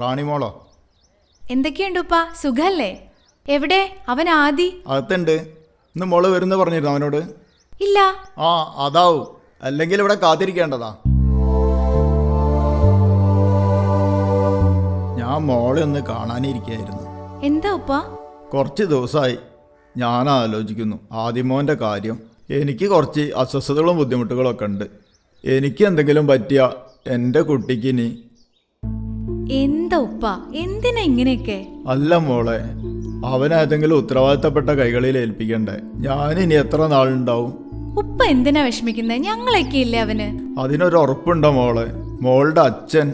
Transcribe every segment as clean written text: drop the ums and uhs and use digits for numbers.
റാണിമോളോ? എന്തൊക്കെയുണ്ട് ഉപ്പ, സുഖല്ലേ? എവിടെ അവൻ? ആദി അകത്തുണ്ട്. ഇന്ന് മോള് വരുന്ന പറഞ്ഞിരുന്നു അവനോട്? ഇല്ല. ആ അതാവും, അല്ലെങ്കിൽ ഇവിടെ കാത്തിരിക്കേണ്ടതാ. ഞാൻ മോളെ ഒന്ന് കാണാനിരിക്കായിരുന്നു. എന്താ ഉപ്പ? കുറച്ച് ദിവസമായി ഞാൻ ആലോചിക്കുന്നു ആദിമോൻ്റെ കാര്യം. എനിക്ക് കുറച്ച് അസ്വസ്ഥതകളും ബുദ്ധിമുട്ടുകളൊക്കെ ഉണ്ട്. എനിക്ക് എന്തെങ്കിലും പറ്റിയ എൻ്റെ കുട്ടിക്ക് ഇനി. എന്താ ഉപ്പ, എന്തിനാ ഇങ്ങനെയൊക്കെ? അല്ല മോളെ, അവനേതെങ്കിലും ഉത്തരവാദിത്തപ്പെട്ട കൈകളിൽ ഏൽപ്പിക്കണ്ടേ? ഞാനിനി എത്ര നാളുണ്ടാവും? ഉപ്പ എന്തിനാ വിഷമിക്കുന്നത്? ഞങ്ങളൊക്കെ ഇല്ലേ അവന്? അതിനൊരു ഉറപ്പുണ്ടോ മോളെ? മോളുടെ അച്ഛൻ,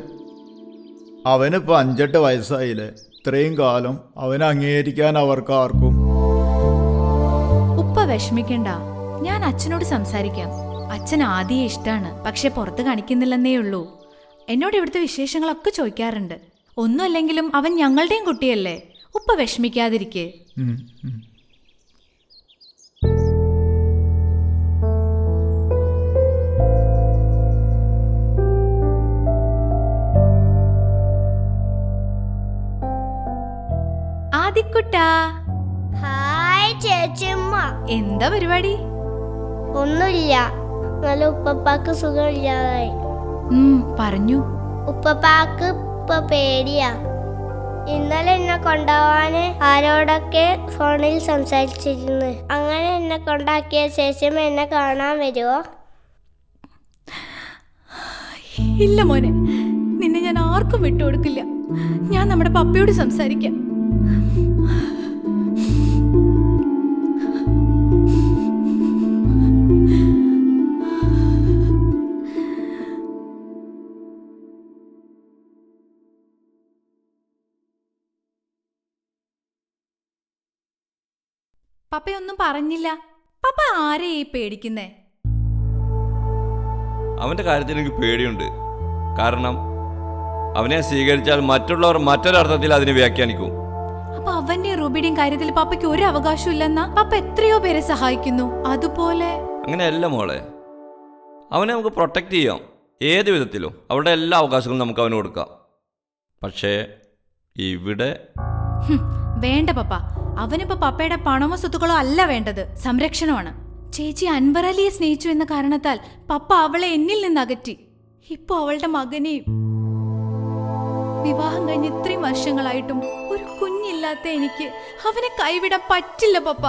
അവനിപ്പോൾ 5-8 വയസ്സായില്ലേ. ഇത്രയും കാലം അവനെ അംഗീകരിക്കാൻ അവർക്കാർക്കും. ഉപ്പ വിഷമിക്കണ്ട, ഞാൻ അച്ഛനോട് സംസാരിക്കാം. അച്ഛൻ ആദിയെ ഇഷ്ടാണ്, പക്ഷെ പുറത്ത് കാണിക്കുന്നില്ലെന്നേ ഉള്ളൂ. എന്നോട് ഇവിടുത്തെ വിശേഷങ്ങളൊക്കെ ചോദിക്കാറുണ്ട്. ഒന്നുമല്ലെങ്കിലും അവൻ ഞങ്ങളുടെയും കുട്ടിയല്ലേ. ഉപ്പ വിഷമിക്കാതിരിക്കേ. ആദിക്കുട്ടാ. ഹായ് ചേച്ചിയമ്മ. എന്താ പരിപാടി? ഒന്നുമില്ല, നല്ല ഉപ്പപ്പാക്ക് സുഖമില്ലാതായി. പറഞ്ഞു. ഉപ്പപ്പാക്ക് ഇപ്പൊ പേടിയാ. ഇന്നലെ എന്നെ കൊണ്ടുപോവാന് ആരോടൊക്കെ ഫോണിൽ സംസാരിച്ചിരുന്നു. അങ്ങനെ എന്നെ കൊണ്ടാക്കിയ ശേഷം എന്നെ കാണാൻ വരുമോ? ഇല്ല മോനെ, നിന്നെ ഞാൻ ആർക്കും വിട്ടുകൊടുക്കില്ല. ഞാൻ നമ്മുടെ പപ്പയോട് സംസാരിക്കാം. പപ്പയൊന്നും പറഞ്ഞില്ല. പപ്പ ആരെയാ ഈ പേടിക്കുന്നേ? അവൻ്റെ കാര്യത്തിൽ എനിക്ക് പേടിയുണ്ട്. കാരണം അവനെ സ്വീകരിച്ചാൽ മറ്റുള്ളവർ മറ്റൊരർത്ഥത്തിൽ അതിനെ വ്യാഖ്യാനിക്കും. അപ്പൊ അവന്റെ റൂബിയുടെയും കാര്യത്തിൽ പപ്പയ്ക്ക് ഒരു അവകാശം ഇല്ലെന്നാ? പപ്പ എത്രയോ പേരെ സഹായിക്കുന്നു. അതുപോലെ അങ്ങനെയല്ല മോളെ, അവനെ നമുക്ക് പ്രൊട്ടക്റ്റ് ചെയ്യാം ഏത് വിധത്തിലും. അവരുടെ എല്ലാ അവകാശങ്ങളും നമുക്ക് അവന് കൊടുക്കാം. പക്ഷേ ഇവിടെ വേണ്ട പപ്പ. അവനിപ്പോ പപ്പയുടെ പണമോ സ്വത്തുക്കളോ അല്ല വേണ്ടത്, സംരക്ഷണമാണ്. ചേച്ചി അൻവർ അലിയെ സ്നേഹിച്ചു എന്ന കാരണത്താൽ പപ്പ അവളെ എന്നിൽ നിന്ന് അകറ്റി. ഇപ്പൊ അവളുടെ മകനെയും. വിവാഹം കഴിഞ്ഞ് ഇത്രയും വർഷങ്ങളായിട്ടും ഒരു കുഞ്ഞില്ലാത്ത എനിക്ക് അവനെ കൈവിടാൻ പറ്റില്ല പപ്പ.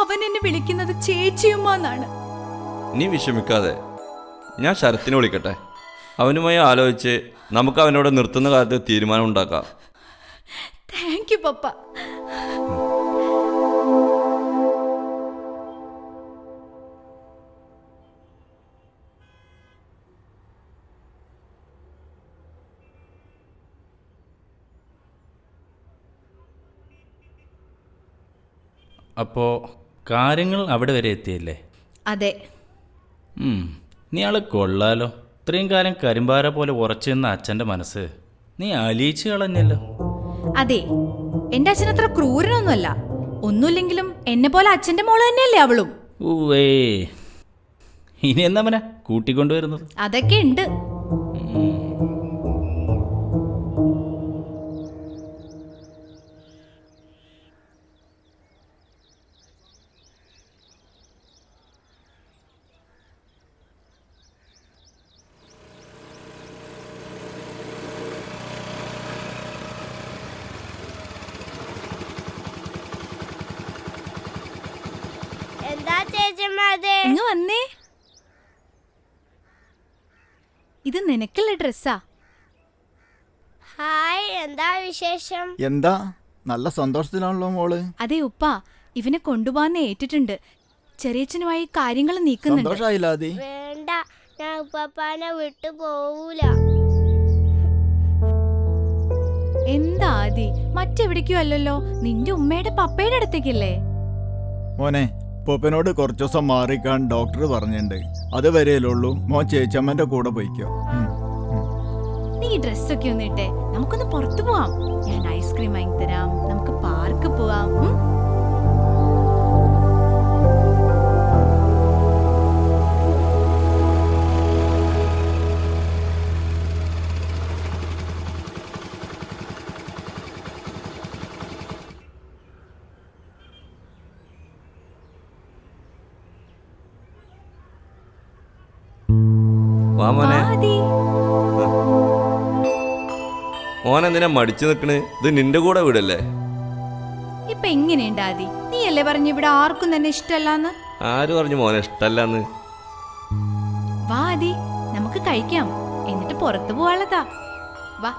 അവൻ എന്നെ വിളിക്കുന്നത് ചേച്ചിയുമ്മാന്നാണ്. നീ വിഷമിക്കാതെ, ഞാൻ ശരത്തിനെ വിളിക്കട്ടെ. അവനുമായി ആലോചിച്ച് നമുക്ക് അവനോട് നിർത്തുന്ന കാലത്ത് തീരുമാനം ഉണ്ടാക്കാം. താങ്ക് യു പപ്പ. അപ്പോൾ കാര്യങ്ങൾ അവിടെ വരെ എത്തിയല്ലേ? അതെ. നീ ആള് കൊള്ളാലോ. ഇത്രയും കാലം കരിമ്പാര പോലെ ഉറച്ചു നിന്ന അച്ഛൻ്റെ മനസ്സ് നീ അലിയിച്ച് കളഞ്ഞല്ലോ. അതെ, എന്റെ അച്ഛൻ അത്ര ക്രൂരനൊന്നുമല്ല. ഒന്നുമില്ലെങ്കിലും എന്നെ പോലെ അച്ഛന്റെ മോള് തന്നെയല്ലേ അവളും. ഊവേ, ഇനി എന്താ മന കൂട്ടിക്കൊണ്ടുവരുന്നത്? അതൊക്കെ ഉണ്ട്. എന്താ ചേച്ചിയമ്മ അത്? ഇങ്ങ് വന്നേ. ഇത് നിനക്കുള്ള ഡ്രസ്സാ. ഹായ്, എന്താ വിശേഷം? എന്താ നല്ല സന്തോഷത്തിലാണല്ലോ മോള്. അതെ ഉപ്പ, ഇവനെ കൊണ്ടുപോകാന്ന് ഏറ്റിട്ടുണ്ട്. ചെറിയച്ഛനുമായി കാര്യങ്ങൾ നീക്കുന്നുണ്ട്. സന്തോഷായില്ല ആദി? വേണ്ട, ഞാൻ ഉപ്പപ്പാനെ വിട്ടു പോവൂല. എന്താ ആദി, മറ്റെവിടേക്കോ അല്ലല്ലോ, നിന്റെ ഉമ്മയുടെ പപ്പയുടെ അടുത്തേക്കല്ലേ? മോനെ, പൊപ്പനോട് കുറച്ചു ദിവസം മാറിക്കാൻ ഡോക്ടർ പറഞ്ഞിട്ടുണ്ട്. അത് വരെയല്ലുള്ളൂ. മോൻ ചേച്ചമ്മന്റെ കൂടെ പോയിക്കോ. നീ ഡ്രസ്സൊക്കെ ഒന്ന് ഇട്ടേ, നമുക്കൊന്ന് പുറത്തു പോവാം. ഞാൻ ഐസ്ക്രീം വാങ്ങിത്തരാം, നമുക്ക് പാർക്ക് പോവാം. വാ മോനെ. ആദി മോനെന്തിനാ മടിച്ചു നിൽക്കണ്? ഇത് നിന്റെ കൂടെ വീടല്ലേ? ഇപ്പൊ എങ്ങനെയുണ്ട് ആദി? നീ അല്ലേ പറഞ്ഞു ഇവിടെ ആർക്കും തന്നെ ഇഷ്ടമല്ലാന്ന്? ആര് പറഞ്ഞു മോനെ ഇഷ്ടല്ലാന്ന്? വാ ആദി, നമുക്ക് കഴിക്കാം, എന്നിട്ട് പുറത്തു പോവാനുള്ളതാ. വാ.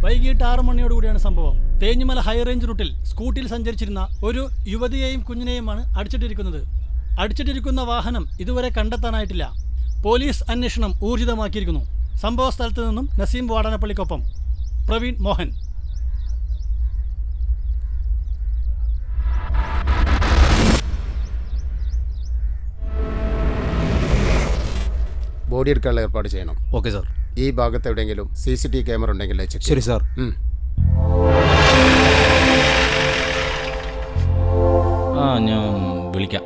വൈകിട്ട് 6 മണിയോടുകൂടിയാണ് സംഭവം. തേഞ്ഞിമല ഹൈ റേഞ്ച് റൂട്ടിൽ സ്കൂട്ടിയിൽ സഞ്ചരിച്ചിരുന്ന ഒരു യുവതിയെയും കുഞ്ഞിനെയുമാണ് അടിച്ചിട്ടിരിക്കുന്നത്. അടിച്ചിട്ടിരിക്കുന്ന വാഹനം ഇതുവരെ കണ്ടെത്താനായിട്ടില്ല. പോലീസ് അന്വേഷണം ഊർജിതമാക്കിയിരിക്കുന്നു. സംഭവ സ്ഥലത്ത് നിന്നും നസീം വാടാനപ്പള്ളിക്കൊപ്പം പ്രവീൺ മോഹൻ. ബോഡി എടുക്കാനുള്ള ഏർപ്പാട് ചെയ്യണം. Okay sir. ഈ ഭാഗത്ത് എവിടെയെങ്കിലും CCTV ക്യാമറ ഉണ്ടെങ്കിൽ ചെക്ക്. ശരി സാർ. ആ ഞാൻ വിളിക്കാം.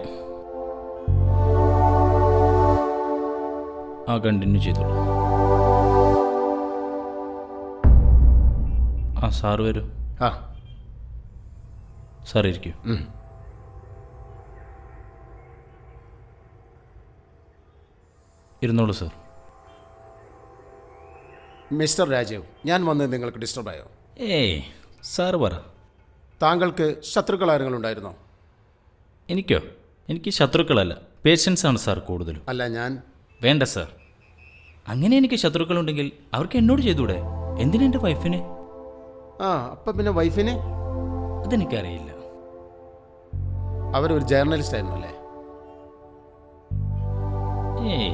ആ കണ്ടിന്യൂ ചെയ്തോളൂ. ആ സാറ് വരൂ. ആ സാർ ഇരിക്കൂ. ഇരുന്നോളൂ സാർ. മിസ്റ്റർ രാജീവ്, ഞാൻ വന്നത് നിങ്ങൾക്ക് ഡിസ്റ്റർബായോ? ഏയ് സാറ് പറ. താങ്കൾക്ക് ശത്രുക്കൾ ആരെങ്കിലും ഉണ്ടായിരുന്നോ? എനിക്കോ? എനിക്ക് ശത്രുക്കളല്ല, പേഷ്യൻസാണ് സാർ കൂടുതലും. അല്ല, ഞാൻ വേണ്ട സാർ, അങ്ങനെ എനിക്ക് ശത്രുക്കളുണ്ടെങ്കിൽ അവർക്ക് എന്നോട് ചെയ്തൂടെ? എന്തിനാ എൻ്റെ വൈഫിനെ? അപ്പം പിന്നെ വൈഫിനെ? അതെനിക്കറിയില്ല. അവരൊരു ജേർണലിസ്റ്റ് ആയിരുന്നു അല്ലേ? ഏയ്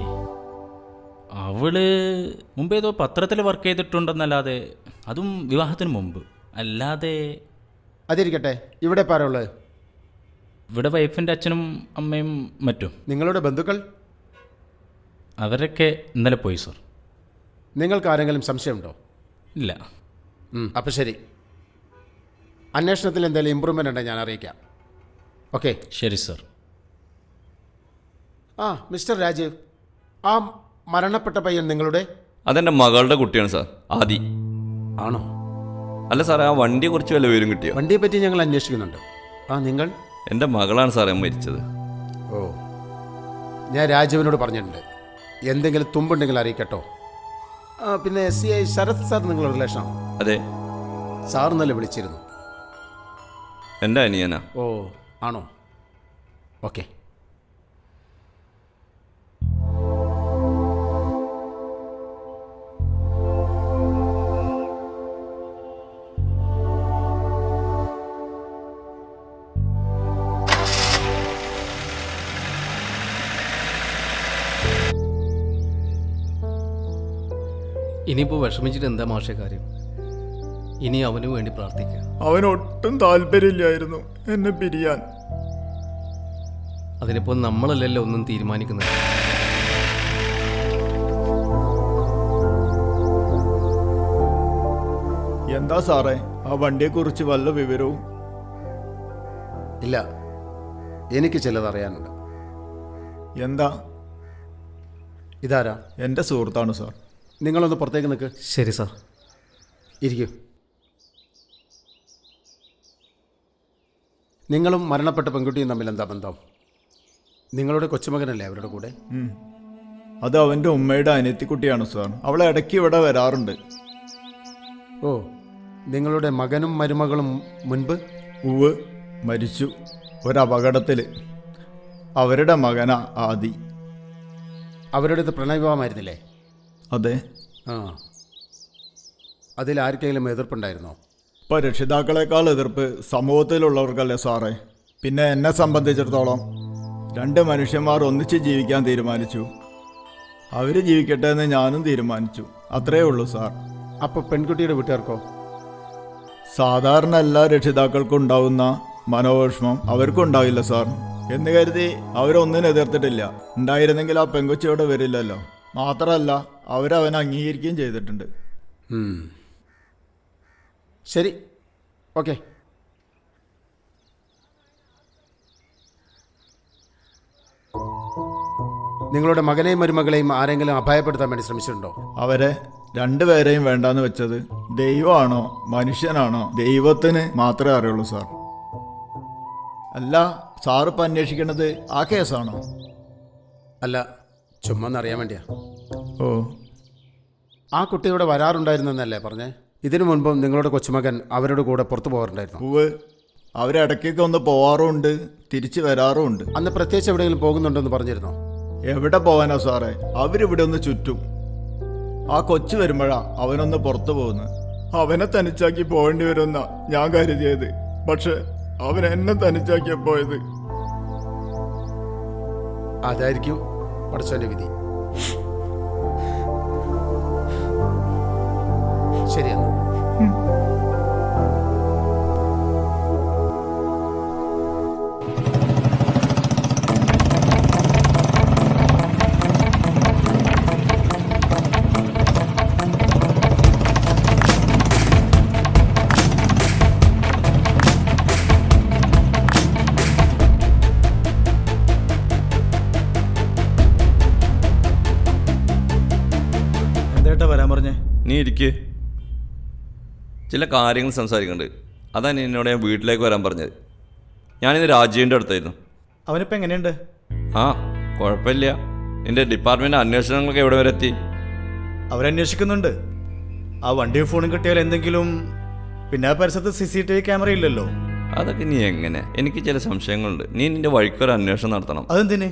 അവള് മുമ്പേതോ പത്രത്തിൽ വർക്ക് ചെയ്തിട്ടുണ്ടെന്നല്ലാതെ, അതും വിവാഹത്തിന് മുമ്പ്. അല്ലാതെ അതിരിക്കട്ടെ, ഇവിടെ പാരുള്ളത്? ഇവിടെ വൈഫിൻ്റെ അച്ഛനും അമ്മയും മറ്റും. നിങ്ങളുടെ ബന്ധുക്കൾ? അവരൊക്കെ ഇന്നലെ പോയി സാർ. നിങ്ങൾക്ക് ആരെങ്കിലും സംശയമുണ്ടോ? ഇല്ല. അപ്പം ശരി, അന്വേഷണത്തിൽ എന്തെങ്കിലും ഇമ്പ്രൂവ്മെൻ്റ് ഉണ്ടെങ്കിൽ ഞാൻ അറിയിക്കാം. ഓക്കെ. ശരി സാർ. മിസ്റ്റർ രാജീവ്, ആ മരണപ്പെട്ട പയ്യൻ നിങ്ങളുടെ? അതെൻ്റെ മകളുടെ കുട്ടിയാണ് സാർ, ആദി. ആണോ? അല്ല സാറേ, ആ വണ്ടിയെക്കുറിച്ച് വല്ല വിവരം കിട്ടിയോ? വണ്ടിയെ പറ്റി ഞങ്ങൾ അന്വേഷിക്കുന്നുണ്ട്. നിങ്ങൾ? എൻ്റെ മകളാണ് സാറേ മരിച്ചത്. ഓ, ഞാൻ രാജീവിനോട് പറഞ്ഞിട്ടുണ്ട്, എന്തെങ്കിലും തുമ്പുണ്ടെങ്കിൽ അറിയിക്കട്ടോ. പിന്നെ SCI ശരത് സാർ നിങ്ങളുടെ റിലേഷനാണോ? അതെ. സാർ ഇന്നലെ വിളിച്ചിരുന്നു. എൻ്റെ അനിയനാ. ഓ, ആണോ? ഓക്കെ. ഇനിയിപ്പോൾ വിഷമിച്ചിട്ട് എന്താ മാഷേ കാര്യം? ഇനി അവന് വേണ്ടി പ്രാർത്ഥിക്കുക. അവനൊട്ടും താല്പര്യമില്ലായിരുന്നു എന്നെ പിരിയാൻ. അതിനിപ്പോൾ നമ്മളല്ലല്ലോ ഒന്നും തീരുമാനിക്കുന്നത്. എന്താ സാറേ ആ വണ്ടിയെക്കുറിച്ച് വല്ല വിവരവും? ഇല്ല, എനിക്ക് ചിലത് അറിയാനുണ്ട്. എന്താ? ഇതാരാ? എൻ്റെ സുഹൃത്താണ് സാർ. നിങ്ങളൊന്ന് പുറത്തേക്ക് നിൽക്ക്. ശരി സാർ. ഇരിക്കൂ. നിങ്ങളും മരണപ്പെട്ട പെൺകുട്ടിയും തമ്മിൽ എന്താ ബന്ധം? നിങ്ങളുടെ കൊച്ചുമകനല്ലേ അവരുടെ കൂടെ? അത് അവൻ്റെ ഉമ്മയുടെ അനിയത്തിക്കുട്ടിയാണ് സാർ. അവളെ ഇടയ്ക്ക് ഇവിടെ വരാറുണ്ട്. ഓ, നിങ്ങളുടെ മകനും മരുമകളും മുൻപ്? ഉവ് മരിച്ചു, ഒരപകടത്തിൽ. അവരുടെ മകനാ ആദി. അവരുടെ അടുത്ത് പ്രണയവിവാഹമായിരുന്നില്ലേ? അതെ. ആ, അതിൽ ആർക്കെങ്കിലും എതിർപ്പുണ്ടായിരുന്നോ? ഇപ്പോൾ രക്ഷിതാക്കളെക്കാൾ എതിർപ്പ് സമൂഹത്തിലുള്ളവർക്കല്ലേ സാറേ. പിന്നെ എന്നെ സംബന്ധിച്ചിടത്തോളം 2 മനുഷ്യന്മാർ ഒന്നിച്ച് ജീവിക്കാൻ തീരുമാനിച്ചു. അവർ ജീവിക്കട്ടെ എന്ന് ഞാനും തീരുമാനിച്ചു. അത്രയേ ഉള്ളൂ സാർ. അപ്പോൾ പെൺകുട്ടിയുടെ വീട്ടുകാർക്കോ? സാധാരണ എല്ലാ രക്ഷിതാക്കൾക്കും ഉണ്ടാവുന്ന മനോവിഷമം അവർക്കും ഉണ്ടാവില്ല സാർ എന്ന് കരുതി അവരൊന്നിനും എതിർത്തിട്ടില്ല. ഉണ്ടായിരുന്നെങ്കിൽ ആ പെങ്കൊച്ചി അവിടെ വരില്ലല്ലോ. മാത്രമല്ല അവരവനെ അംഗീകരിക്കുകയും ചെയ്തിട്ടുണ്ട്. ശരി, ഓക്കെ. നിങ്ങളുടെ മകനെയും മരുമകളെയും ആരെങ്കിലും അപായപ്പെടുത്താൻ വേണ്ടി ശ്രമിച്ചിട്ടുണ്ടോ? അവരെ 2 പേരെയും വേണ്ടാന്ന് വെച്ചത് ദൈവമാണോ മനുഷ്യനാണോ ദൈവത്തിന് മാത്രമേ അറിയുള്ളൂ സാർ. അല്ല, സാറിപ്പോൾ അന്വേഷിക്കണത് ആ കേസാണോ? അല്ല, ചുമ്മാ അറിയാൻ വേണ്ടിയാ. ഓ, ആ കുട്ടിയോടെ വരാറുണ്ടായിരുന്നെന്നല്ലേ പറഞ്ഞേ? ഇതിനു മുൻപും നിങ്ങളുടെ കൊച്ചുമകൻ അവരുടെ കൂടെ പുറത്തു പോകാറുണ്ടായിരുന്നു? ഉവ്, അവരിടയ്ക്കൊക്കെ ഒന്ന് പോവാറുമുണ്ട്, തിരിച്ചു വരാറുമുണ്ട്. അന്ന് പ്രത്യേകിച്ച് എവിടെയെങ്കിലും പോകുന്നുണ്ടെന്ന് പറഞ്ഞിരുന്നോ? എവിടെ പോകാനോ സാറേ, അവരിവിടെ ഒന്ന് ചുറ്റും. ആ കൊച്ചു വരുമ്പോഴാ അവനൊന്ന് പുറത്തു പോകുന്നത്. അവനെ തനിച്ചാക്കി പോകേണ്ടി വരുമെന്നാ ഞാൻ കരുതിയത്. പക്ഷെ അവൻ എന്നെ തനിച്ചാക്കിയ പോയത്. അതായിരിക്കും പഠിച്ചവന്റെ വിധി. ശരിയെന്നാ. വരാൻ പറഞ്ഞേ? നീ ഇരിക്ക്, ചില കാര്യങ്ങൾ സംസാരിക്കുന്നുണ്ട്. അതാണ് എന്നോട് ഞാൻ വീട്ടിലേക്ക് വരാൻ പറഞ്ഞത്. ഞാനിന്ന് രാജീവിൻ്റെ അടുത്തായിരുന്നു. അവനിപ്പോൾ എങ്ങനെയുണ്ട്? ആ, കുഴപ്പമില്ല. എൻ്റെ ഡിപ്പാർട്ട്മെൻറ്റ് അന്വേഷണങ്ങളൊക്കെ എവിടെ വരെ എത്തി? അവരന്വേഷിക്കുന്നുണ്ട്. ആ വണ്ടിയും ഫോണും കിട്ടിയാൽ എന്തെങ്കിലും. പിന്നെ ആ പരിസരത്ത് CCTV ക്യാമറ ഇല്ലല്ലോ. അതൊക്കെ നീ എങ്ങനെ? എനിക്ക് ചില സംശയങ്ങളുണ്ട്. നീ നിൻ്റെ വഴിക്കൊരു അന്വേഷണം നടത്തണം. അതെന്തിന്?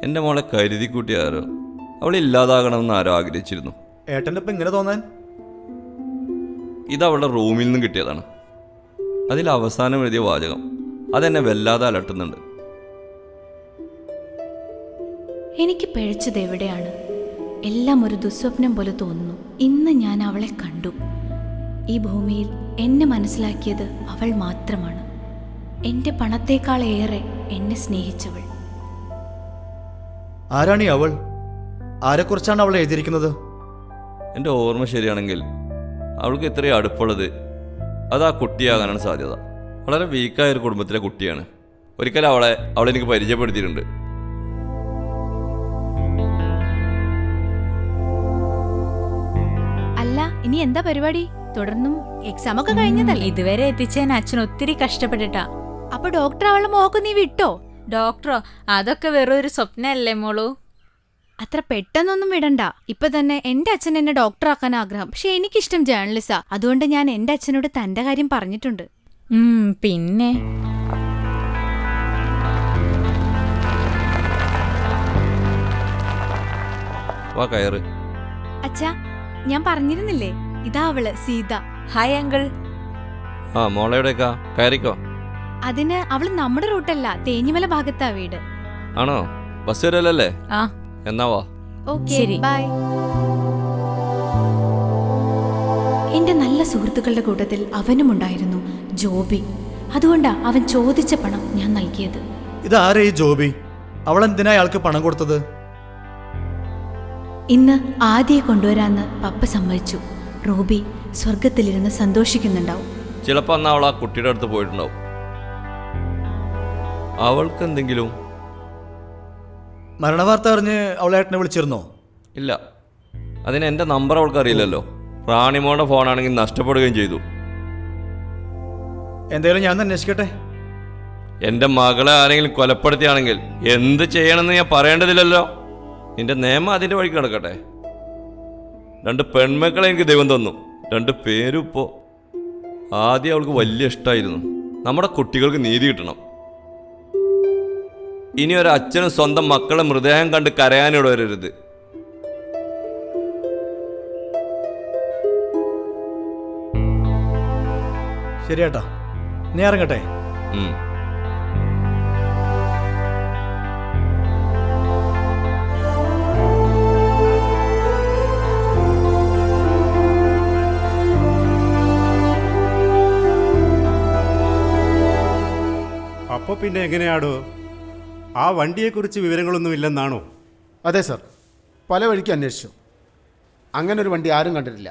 എൻ്റെ മോളെ കരുതി കൂട്ടിയാരോ, അവളില്ലാതാകണമെന്ന് ആരോ ആഗ്രഹിച്ചിരുന്നു. ഏട്ടൻ്റെ ഇപ്പം ഇങ്ങനെ തോന്നാൻ? ഇത് അവളുടെ റൂമിൽ നിന്നും കിട്ടിയതാണ്. അതിൽ അവസാനം എഴുതിയ വാചകം അതെന്നെ വല്ലാതെ അലട്ടുന്നുണ്ട്. എനിക്ക് പിഴച്ചത് എവിടെയാണ്? എല്ലാം ഒരു ദുസ്വപ്നം പോലെ തോന്നുന്നു. ഇന്ന് ഞാൻ അവളെ കണ്ടു. ഈ ഭൂമിയിൽ എന്നെ മനസ്സിലാക്കിയത് അവൾ മാത്രമാണ്. എൻ്റെ പണത്തേക്കാളേറെ എന്നെ സ്നേഹിച്ചവൾ. ആരാണ് ഈ അവൾ? ആരെക്കുറിച്ചാണ് അവൾ എഴുതിയിരിക്കുന്നത്? എൻ്റെ ഓർമ്മ ശരിയാണെങ്കിൽ അവൾക്ക് ഇത്രയും അടുപ്പുള്ളത് അത് ആ കുട്ടിയാകാനാണ് സാധ്യത. വളരെ വീക്കായ ഒരു കുടുംബത്തിലെ കുട്ടിയാണ്. ഒരിക്കലും അവളെനിക്ക് പരിചയപ്പെടുത്തിയിട്ടുണ്ട്. അല്ല, ഇനി എന്താ പരിപാടി? തുടർന്നും എക്സാം ഒക്കെ കഴിഞ്ഞതല്ലേ? ഇതുവരെ എത്തിച്ചതിന് അച്ഛൻ ഒത്തിരി കഷ്ടപ്പെട്ടിട്ടാ. അപ്പൊ ഡോക്ടർ അവളുടെ മോക്ക് നീ വിട്ടോ? ഡോക്ടറോ? അതൊക്കെ വെറും ഒരു സ്വപ്നമല്ലേ മോളൂ. അത്ര പെട്ടെന്നൊന്നും വിടണ്ട. ഇപ്പൊ തന്നെ എന്റെ അച്ഛൻ എന്നെ ഡോക്ടറാക്കാൻ ആഗ്രഹം. പക്ഷെ എനിക്കിഷ്ടം ജേർണലിസ്റ്റാ. അതുകൊണ്ട് ഞാൻ എന്റെ അച്ഛനോട് തന്റെ കാര്യം പറഞ്ഞിട്ടുണ്ട്. പിന്നെ വാ കയറ്. അച്ഛാ, ഞാൻ പറഞ്ഞിരുന്നില്ലേ, ഇതാ അവള് സീത. Hi uncle. ആ, മോളെവിടേക്കാ? കയറിക്കോ. അതിന് അവള് നമ്മുടെ റൂട്ടല്ല, തേഞ്ഞിമല ഭാഗത്താ വീട്. ആണോ? ബസ് വരല്ലേ? ആ, എന്നാ വാ. ഓക്കേ, ശരി. ബൈ. എന്റെ നല്ല സുഹൃത്തുക്കളുടെ കൂട്ടത്തിൽ അവനുമുണ്ടായിരുന്നു, ജോബി. അതുകൊണ്ടാ അവൻ ചോദിച്ച പണം ഞാൻ നൽകിയത്. ഇതാരേ ഈ ജോബി? അവൾ എന്തിനാ അയാൾക്ക് പണം കൊടുത്തത്? ഇന്ന് ആദിയെ കൊണ്ടുവരാന്ന് പപ്പ സമ്മതിച്ചു. റൂബി സ്വർഗത്തിലിരുന്ന് സന്തോഷിക്കുന്നുണ്ടാവും. ചിലപ്പോൾ അന്ന് അവൾ ആ കുട്ടിയുടെ അടുത്ത് പോയിട്ടുണ്ടാവും. അവൾക്ക് എന്തെങ്കിലും. മരണവാർത്ത അറിഞ്ഞ് അവളെ ഏട്ടനെ വിളിച്ചിരുന്നോ? ഇല്ല, അതിന് എൻ്റെ നമ്പർ അവൾക്ക് അറിയില്ലല്ലോ. റാണിമോളുടെ ഫോണാണെങ്കിൽ നഷ്ടപ്പെടുകയും ചെയ്തു. എന്തായാലും ഞാൻ അന്വേഷിക്കട്ടെ. എൻ്റെ മകളെ ആരെങ്കിലും കൊലപ്പെടുത്തിയാണെങ്കിൽ എന്ത് ചെയ്യണമെന്ന് ഞാൻ പറയേണ്ടതില്ലല്ലോ. നിന്റെ നിയമം അതിൻ്റെ വഴിക്ക് കിടക്കട്ടെ. 2 പെൺമക്കളെ എനിക്ക് ദൈവം തന്നു. 2 പേരും ഇപ്പോൾ. ആദ്യം അവൾക്ക് വലിയ ഇഷ്ടമായിരുന്നു. നമ്മുടെ കുട്ടികൾക്ക് നീതി കിട്ടണം. ഇനി ഒരു അച്ഛനും സ്വന്തം മക്കളെ മൃതദേഹം കണ്ട് കരയാനിവിടെ വരരുത്. ശരിയേട്ടാ, നീ ഇറങ്ങട്ടെ. ഉം. അപ്പോൾ പിന്നെ എങ്ങനെയാടോ? ആ വണ്ടിയെക്കുറിച്ച് വിവരങ്ങളൊന്നുമില്ലെന്നാണോ? അതെ സാർ, പല വഴിക്ക് അന്വേഷിച്ചു. അങ്ങനെ ഒരു വണ്ടി ആരും കണ്ടിട്ടില്ല.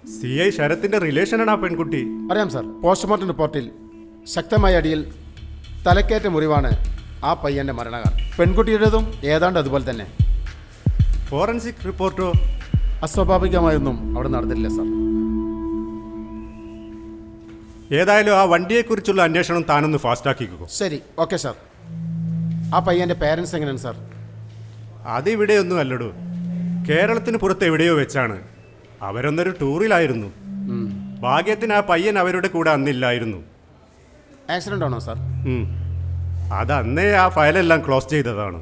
CI ശരത്തിൻ്റെ റിലേഷനാണ് ആ പെൺകുട്ടി. അറിയാം സാർ, പോസ്റ്റ്മോർട്ടം റിപ്പോർട്ടിൽ ശക്തമായ അടിയിൽ തലക്കേറ്റ മുറിവാണ് ആ പയ്യൻ്റെ മരണകാരണം. പെൺകുട്ടിയുടേതും ഏതാണ്ട് അതുപോലെ തന്നെ. ഫോറൻസിക് റിപ്പോർട്ടോ? അസ്വാഭാവികമായൊന്നും അവിടെ നടന്നിട്ടില്ല സാർ. ഏതായാലും ആ വണ്ടിയെക്കുറിച്ചുള്ള അന്വേഷണം താനൊന്ന് ഫാസ്റ്റാക്കിക്കോ. ശരി, ഓക്കെ സാർ. ആ പയ്യൻ്റെ പേരൻസ് എങ്ങനെയാണ് സാർ? അതിവിടെയൊന്നും അല്ലടോ, കേരളത്തിന് പുറത്ത് എവിടെയോ വെച്ചാണ്. അവരൊന്നൊരു ടൂറിലായിരുന്നു. ഭാഗ്യത്തിന് ആ പയ്യൻ അവരുടെ കൂടെ അന്നില്ലായിരുന്നു. ആക്സിഡൻ്റ് ആണോ സാർ? അത് അന്നേ ആ ഫയലെല്ലാം ക്ലോസ് ചെയ്തതാണ്.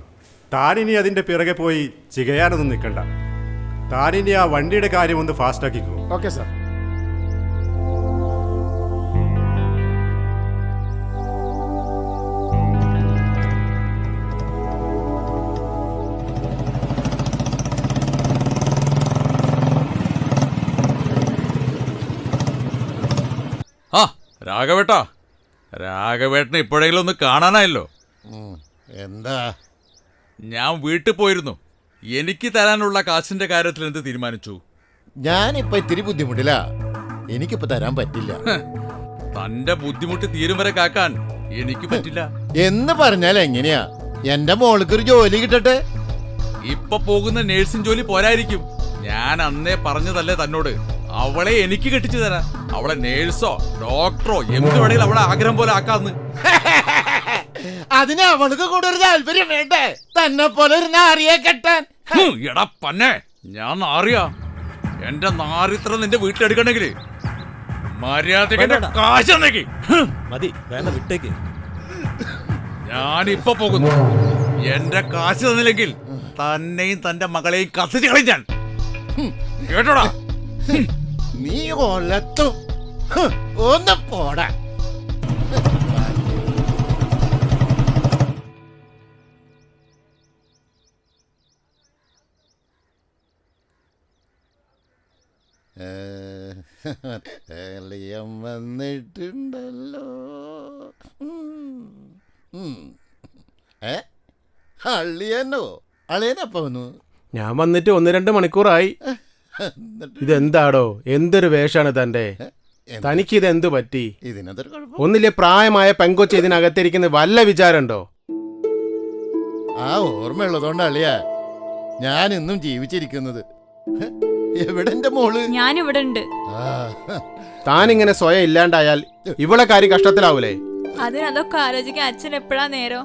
താനിനി അതിൻ്റെ പിറകെ പോയി ചികയാനൊന്നും നിൽക്കണ്ട. താനിനി ആ വണ്ടിയുടെ കാര്യം ഒന്ന് ഫാസ്റ്റാക്കിക്കോ. Okay sir. ആ രാഘവേട്ടാ, രാഘവേട്ടനെ ഇപ്പോഴെങ്കിലും ഒന്ന് കാണാനായല്ലോ. എന്താ? ഞാൻ വീട്ടിൽ പോയിരുന്നു. എനിക്ക് തരാനുള്ള കാശിന്റെ കാര്യത്തിൽ എന്ത് തീരുമാനിച്ചു? ഞാനിപ്പോ ഇത്തിരി ബുദ്ധിമുട്ടില്ല, എനിക്കിപ്പോ തരാൻ പറ്റില്ല. തന്റെ ബുദ്ധിമുട്ട് തീരും വരെ കാക്കാൻ എനിക്ക് പറ്റില്ല എന്ന് പറഞ്ഞാൽ എങ്ങനെയാ? എന്റെ മോൾക്കൊരു ജോലി കിട്ടട്ടെ. ഇപ്പൊ പോകുന്ന നേഴ്സിംഗ് ജോലി പോരായിരിക്കും. ഞാൻ അന്നേ പറഞ്ഞതല്ലേ തന്നോട്, അവളെ എനിക്ക് കെട്ടിച്ചു തരാൻ. അവളെ നേഴ്സോ ഡോക്ടറോ എന്ത് വേണേലും അവളെ ആഗ്രഹം പോലെ ആക്കാന്ന്. അതിന് അവൾക്ക് കൂടെ ഒരു താല്പര്യം വേണ്ടേ? തന്നെ പോലെ ഒരു നാറിയെ കെട്ടാൻ. എടാ പന്നെ, ഞാൻ നാറിയാ? എന്റെ നാറിത്ര നിന്റെ വീട്ടിലെടുക്കണമെങ്കിൽ മര്യാദക്ക് കാശ് മതി, വേണ്ട, വിട്ടേക്ക്. ഞാനിപ്പൊ പോകുന്നു. എന്റെ കാശ് തന്നില്ലെങ്കിൽ തന്നെയും തന്റെ മകളെയും കത്തിച്ച് കളയും ഞാൻ. കേട്ടോടാ? നീ ഒലത്തും ഒന്ന് പോടാ. അളിയൻ വന്നിട്ടുണ്ടല്ലോ. അളിയനോ? അളിയനപ്പ വന്നു? ഞാൻ വന്നിട്ട് 1-2 മണിക്കൂറായി. ഇതെന്താടോ? എന്തൊരു വേഷാണ് തൻ്റെ? തനിക്കിത് എന്തു പറ്റി? ഇതിനകത്തൊരു കുഴപ്പം. ഒന്നില്ലേ പ്രായമായ പെങ്കൊച്ച് ഇതിനകത്തിരിക്കുന്ന വല്ല വിചാരമുണ്ടോ? ആ ഓർമ്മയുള്ളതുകൊണ്ട് അളിയാ ഞാൻ ഇന്നും ജീവിച്ചിരിക്കുന്നത്. എവിടെ എന്റെ മോള്? ഞാനിവിടെ ഉണ്ട്. താനിങ്ങനെ സ്വയം ഇല്ലാണ്ടായാൽ ഇവളെ കാര്യം കഷ്ടത്തിലാവൂലേ? അതിനതൊക്കെ ആലോചിക്കാൻ അച്ഛൻ എപ്പോഴാ നേരോ?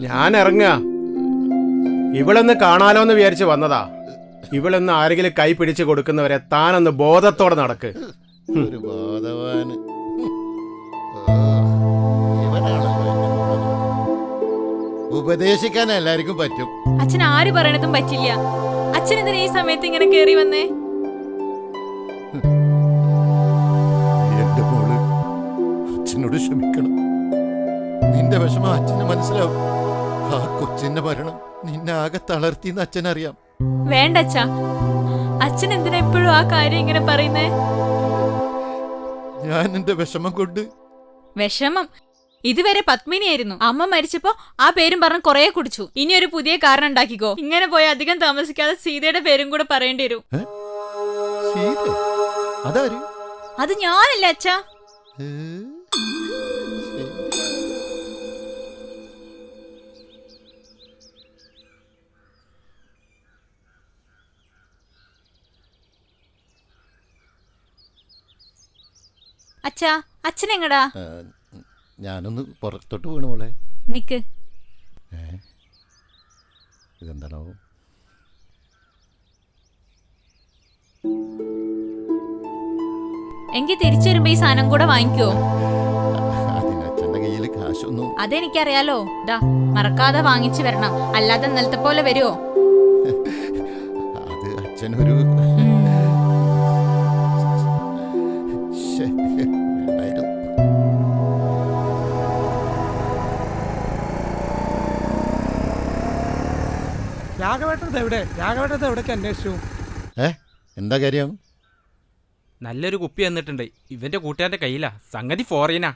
ഞാൻ ഇറങ്ങാ. ഇവളൊന്ന് കാണാലോന്ന് വിചാരിച്ച് വന്നതാ. ഇവളൊന്ന് ആരെങ്കിലും കൈ പിടിച്ചു കൊടുക്കുന്നവരെ താനൊന്ന് ബോധത്തോടെ നടക്ക്. ഒരു ബോധവാന്. ഉപദേശിക്കാൻ എല്ലാവർക്കും പറ്റും. അച്ഛൻ ആര് പറയണതും പറ്റില്ല. അച്ഛൻ എന്തിനാ ഈ സമയത്ത് ഇങ്ങനെ കേറി വന്നേ? എന്റെ മോള്, അച്ഛനോട് ക്ഷമിക്കണം. നിന്റെ വിഷമം അച്ഛന് മനസ്സിലാവും. ആ കൊച്ചിന്റെ മരണം നിന്നെ ആകെ തളർത്തിന്ന് അച്ഛനറിയാം. വേണ്ട അച്ഛാ, അച്ഛൻ എന്തിനാ എപ്പോഴും ആ കാര്യം ഇങ്ങനെ പറയുന്നേ? ഞാൻ എന്റെ വിഷമം കൊണ്ട്. വിഷമം? ഇതുവരെ പത്മിനിയായിരുന്നു. അമ്മ മരിച്ചപ്പോ ആ പേരും പറഞ്ഞ് കൊറേ കുടിച്ചു. ഇനി ഒരു പുതിയ കാരണം ഉണ്ടാക്കിക്കോ. ഇങ്ങനെ പോയി അധികം താമസിക്കാതെ സീതയുടെ പേരും കൂടെ പറയേണ്ടി വരും. അത് ഞാനല്ല അച്ഛാ. അച്ഛാ, അച്ഛനെങ്ങടാ? ഞാനൊന്ന് പുറത്തോട്ട് വീണു മോളെ. നിക്ക്. ഇതെന്താണോ? എങ്കിൽ തിരിച്ചു വരുമ്പോ ഈ സാധനം കൂടെ വാങ്ങിക്കോ. അതിന് അച്ഛന്റെ കയ്യിൽ കാശൊന്നും. അതെനിക്കറിയാലോ. ദാ മറക്കാതെ വാങ്ങിച്ചു വരണം, അല്ലാതെ ഇന്നലത്തെ പോലെ വരുമോ? അത് അച്ഛനൊരു ശ്ശെ, വേണ്ടായിരുന്നു. രാഘവേട്ടത് എവിടെ? രാഘവേട്ടത് എവിടേക്ക് അന്വേഷിച്ചു? എന്താ കാര്യം? നല്ലൊരു കുപ്പി വന്നിട്ടുണ്ട്. ഇവന്റെ കൂട്ടുകാരന്റെ കയ്യിലാ. സംഗതി ഫോറിനാ.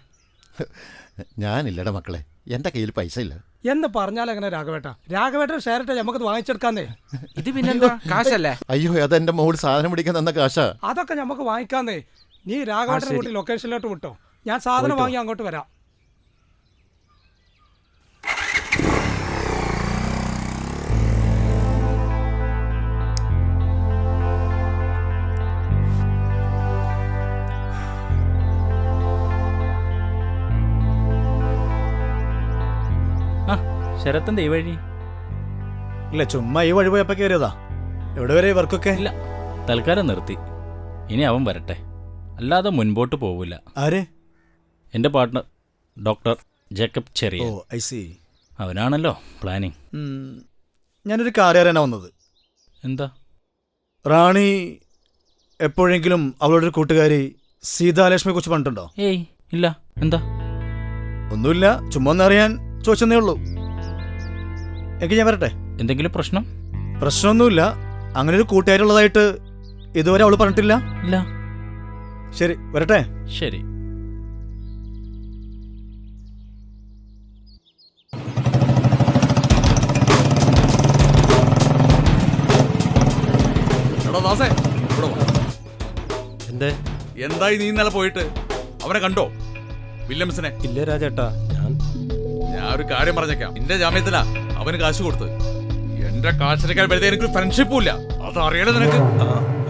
ഞാനില്ലട മക്കളെ, എന്റെ കയ്യിൽ പൈസ ഇല്ല. എന്ന് പറഞ്ഞാൽ എങ്ങനെ രാഘവേട്ട? രാഘവേട്ടൻ ഷെയർ ഇട്ട് നമുക്കത് വാങ്ങിച്ചെടുക്കാന്നേ. ഇത് പിന്നെന്താ? കാശല്ലേ? അയ്യോ, അതെന്റെ മോള് സാധനം പിടിക്കാൻ തന്ന കാശാ. അതൊക്കെ നമുക്ക് വാങ്ങിക്കാന്നേ. നീ രാഘവേട്ടനെ കൂട്ടി ലൊക്കേഷനിലോട്ട് വിട്ടോ, ഞാൻ സാധനം വാങ്ങി അങ്ങോട്ട് വരാം. ശരത്തന്റെ ഈ വഴി ഇല്ല, ചുമ്മാ ഈ വഴി പോയപ്പോ കയറിയതാ. എവിടെ വരെ വർക്കൊക്കെ? ഇല്ല, തൽക്കാലം നിർത്തി. ഇനി അവൻ വരട്ടെ, അല്ലാതെ മുൻപോട്ട് പോവില്ല. ആര്? എൻ്റെ പാർട്ട്ണർ ഡോക്ടർ ജേക്കബ് ചെറിയ. ഓ, ഐ സി. അവനാണല്ലോ പ്ലാനിങ്. ഞാനൊരു കാര്യം അറിയാനാ വന്നത്. എന്താ? റാണി എപ്പോഴെങ്കിലും അവളുടെ ഒരു കൂട്ടുകാരി സീതാലക്ഷ്മിയെ കുറിച്ച് പറഞ്ഞിട്ടുണ്ടോ? ഏയ് ഇല്ല. എന്താ? ഒന്നുമില്ല, ചുമ്മാ ഒന്നറിയാൻ ചോദിച്ചെന്നേ ഉള്ളൂ. എനിക്ക് ഞാൻ വരട്ടെ? എന്തെങ്കിലും പ്രശ്നം? പ്രശ്നമൊന്നുമില്ല. അങ്ങനെ ഒരു കൂട്ടുകാരി ഉള്ളതായിട്ട് ഇതുവരെ അവള് പറഞ്ഞിട്ടില്ല. ഇല്ല. ശരി, വരട്ടെ? ശരി. എന്തായി നീ ഇന്നലെ പോയിട്ട്? അവനെ കണ്ടോ, വില്യംസിനെ? ഇല്ല രാജേട്ടാ, ഞാൻ ഒരു കാര്യം പറഞ്ഞേക്കാം. നിന്റെ ജാമ്യത്തിലാ അവന് കാശ് കൊടുത്ത്. എന്റെ കാശിനേക്കാൾ വലുത് എനിക്ക് ഫ്രണ്ട്ഷിപ്പും ഇല്ല. അതറിയണ നിനക്ക്?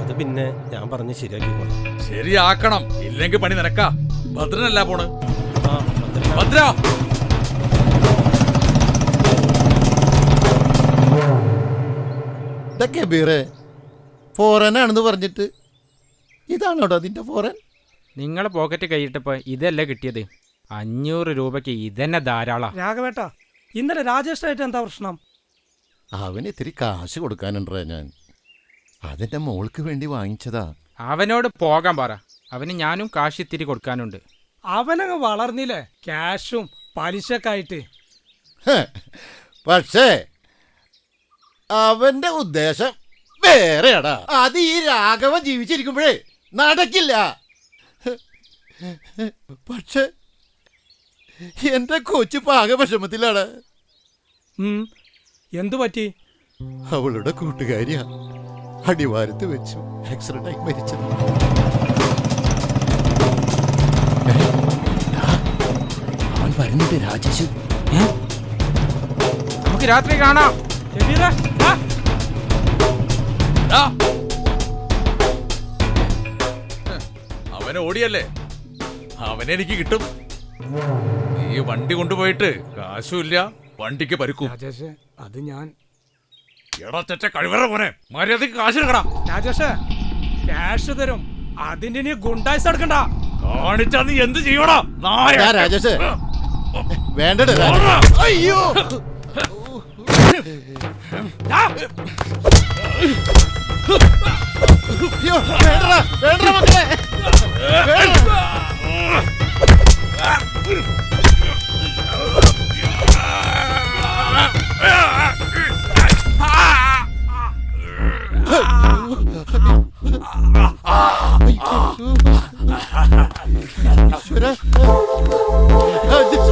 അത് പിന്നെ ഞാൻ പറഞ്ഞ് ശരിയാക്കിക്കോളാം. ശരിയാക്കണം, ഇല്ലെങ്കിൽ പണി നിനക്കാ. ഭദ്രനല്ല പോണ്. ഭദ്ര, ഇതൊക്കെ ബീറേ ഫോറനാണെന്ന് പറഞ്ഞിട്ട് ഇതാണോട്ടോ അതിന്റെ ഫോറൻ? നിങ്ങളെ പോക്കറ്റ് കൈയിട്ടപ്പോ ഇതല്ലേ കിട്ടിയത്? 500 രൂപയ്ക്ക് ഇതന്നെ ധാരാളം. രാഘവേട്ട, ഇന്നലെ രാജേഷായിട്ട് എന്താ പ്രശ്നം? അവന് ഇത്തിരി കാശ് കൊടുക്കാനുണ്ടോ? ഞാൻ അതിന്റെ മോൾക്ക് വേണ്ടി വാങ്ങിച്ചതാ. അവനോട് പോകാൻ പറ. അവന് ഞാനും കാശ് ഇത്തിരി കൊടുക്കാനുണ്ട്. അവനങ്ങ് വളർന്നില്ലേ, ക്യാഷും പലിശക്കായിട്ട്. പക്ഷേ അവന്റെ ഉദ്ദേശം വേറെയാടാ. അത് ഈ രാഘവൻ ജീവിച്ചിരിക്കുമ്പോഴേ നടക്കില്ല. പക്ഷെ എന്റെ കൊച്ചു പാക വിഷമത്തിലാണ്. എന്തു പറ്റി? അവളുടെ കൂട്ടുകാരിയാ അടിവാരത്ത് വെച്ചു ആക്സിഡന്റ് ആയി മരിച്ചത്. അവൻ വരുന്നുണ്ട് രാജേഷ്. നമുക്ക് രാത്രി കാണാം. അവനെ ഓടിയല്ലേ, അവനെനിക്ക് കിട്ടും. ഈ വണ്ടി കൊണ്ടുപോയിട്ട് കാശുമില്ല, വണ്ടിക്ക് പരിക്കും. രാജേഷ്, അത് ഞാൻ കഴിവറ പോലെ മര്യാദക്ക് കാശ് എടുക്കണം. രാജേഷ്, ക്യാഷ് തരും, അതിന് നീ ഗുണ്ടായിസ് എടുക്കണ്ട. കാണിച്ചാ നീ എന്ത് ചെയ്യണോ? രാജേഷ് വേണ്ടട. അയ്യോ, വേണ്ട വേണ്ട മക്കളെ. രാജേഷ്,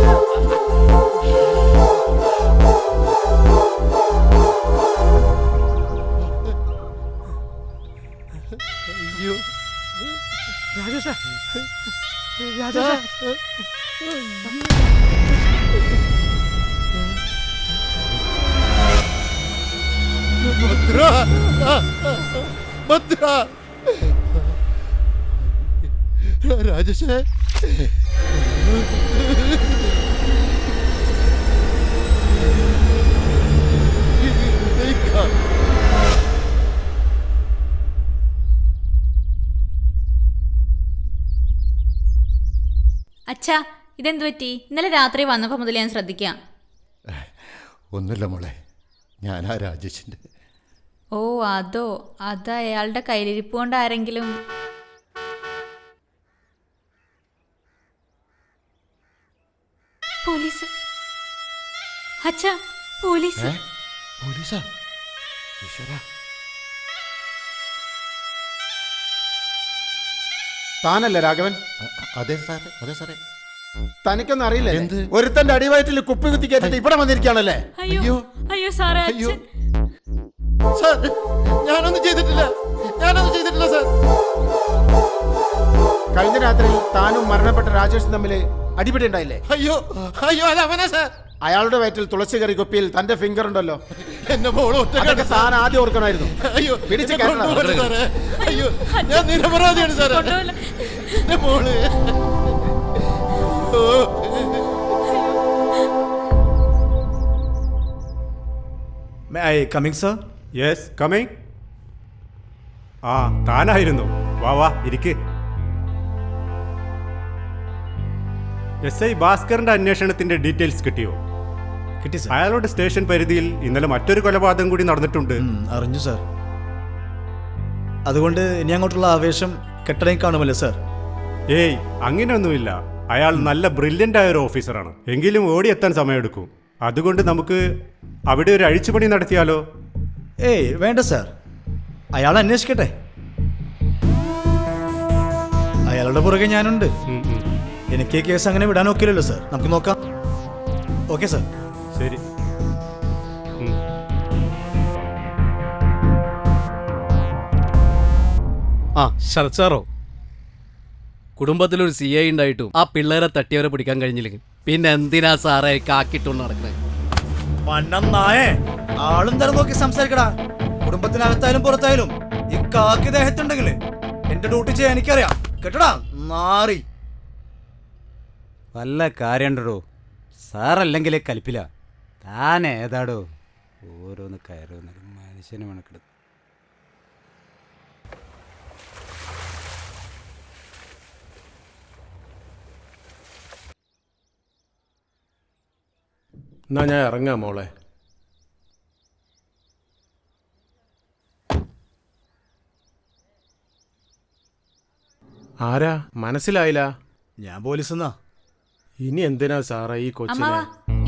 രാജേഷ്, ഭദ്ര, ഭദ്ര, രാജേഷേ. അച്ഛാ ഇതെന്തു പറ്റി? ഇന്നലെ രാത്രി വന്നപ്പോൾ മുതൽ ഞാൻ ശ്രദ്ധിക്കാം. ഒന്നുമില്ല മോളെ, ഞാനാ രാജേഷിൻ്റെ. ഓ അതോ, അത് അയാളുടെ കയ്യിലിരിപ്പ് കൊണ്ട് ആരെങ്കിലും. പോലീസ് അച്ഛാ, പോലീസ്. പോലീസാ? ഈശ്വരാ. താനല്ലേ രാഘവൻ? അതെ സാറേ, അതെ സാറേ. തനിക്കൊന്നും അറിയില്ല. എന്ത്? ഒരുത്തന്റെ അടിവയറ്റിൽ കുപ്പി കുത്തി കയറ്റിട്ട് ഇവിടെ വന്നിരിക്കുകയാണല്ലേ? അയ്യോ അയ്യോ സാറേ, അച്ഛൻ. സാർ, ഞാനൊന്നും ചെയ്തിട്ടില്ല സാർ. കഴിഞ്ഞ രാത്രിയിൽ താനും മരണപ്പെട്ട രാജേഷും തമ്മിൽ അടിപിടി ഉണ്ടായില്ലേ? അയ്യോ അത് അവനാ സാർ. അയാളുടെ വയറ്റിൽ തുളസി കറി കുപ്പിയിൽ തന്റെ ഫിംഗർ ഉണ്ടല്ലോ. എന്നെ മോള് അതൊക്കെ താൻ ആദ്യം ഓർക്കണമായിരുന്നു. അയ്യോ പിടിച്ച് കയറ്റണം. സാറേ. അയ്യോ ഞാൻ നിരപരാധിയാണ് സാറേ. എന്റെ മോള്. Coming sir. Yes coming. ആ താനായിരുന്നു. വാ ഇരിക്ക്. എസ് ഐ ഭാസ്കറിന്റെ അന്വേഷണത്തിന്റെ ഡീറ്റെയിൽസ് കിട്ടിയോ? കിട്ടി സാർ. അയാളുടെ സ്റ്റേഷൻ പരിധിയിൽ ഇന്നലെ മറ്റൊരു കൊലപാതകം കൂടി നടന്നിട്ടുണ്ട്. അറിഞ്ഞു സാർ. അതുകൊണ്ട് ഇനി അങ്ങോട്ടുള്ള ആവേശം കെട്ടടങ്ങി കാണുമല്ലോ സാർ. ഏയ് അങ്ങനെയൊന്നുമില്ല. അയാൾ നല്ല ബ്രില്യൻ്റ് ആയ ഒരു ഓഫീസറാണ്. എങ്കിലും ഓടിയെത്താൻ സമയമെടുക്കും. അതുകൊണ്ട് നമുക്ക് അവിടെ ഒരു അഴിച്ചുപണി നടത്തിയാലോ? ഏയ് വേണ്ട സാർ, അയാൾ അന്വേഷിക്കട്ടെ. അയാളുടെ പുറകെ ഞാനുണ്ട്. എനിക്ക് ഈ കേസ് അങ്ങനെ വിടാൻ ഒക്കില്ലല്ലോ സാർ. നമുക്ക് നോക്കാം. Okay sir. ശരി. ആ ശരത് സാറോ, കുടുംബത്തിലൊരു CI ഉണ്ടായിട്ടും ആ പിള്ളേരെ തട്ടിയവരെ പിടിക്കാൻ കഴിഞ്ഞില്ലെങ്കിൽ പിന്നെ എന്തിനാ സാറേ കാക്കിട്ടോണ്ട് നടക്കണേ? നായേ, ആളും തരം നോക്കി സംസാരിക്കടാ. കുടുംബത്തിനകത്തായാലും പുറത്തായാലും ഈ കാക്കി ദേഹത്തുണ്ടെങ്കിൽ എന്റെ ഡ്യൂട്ടി ചെയ്യാൻ എനിക്കറിയാം. കേട്ടടാ നാറി. വല്ല കാര്യണ്ടോ സാറല്ലെങ്കിലേ കലിപ്പില്ല. താൻ ഏതാടോ ഓരോന്ന് കയറുന്ന മനുഷ്യനെ മണക്കെടുത്ത്. എന്നാ ഞാൻ ഇറങ്ങാം മോളെ. ആരാ മനസ്സിലായില്ല? ഞാൻ പോലീസെന്നാ. ഇനി എന്തിനാ സാറേ ഈ കൊച്ചിനെ?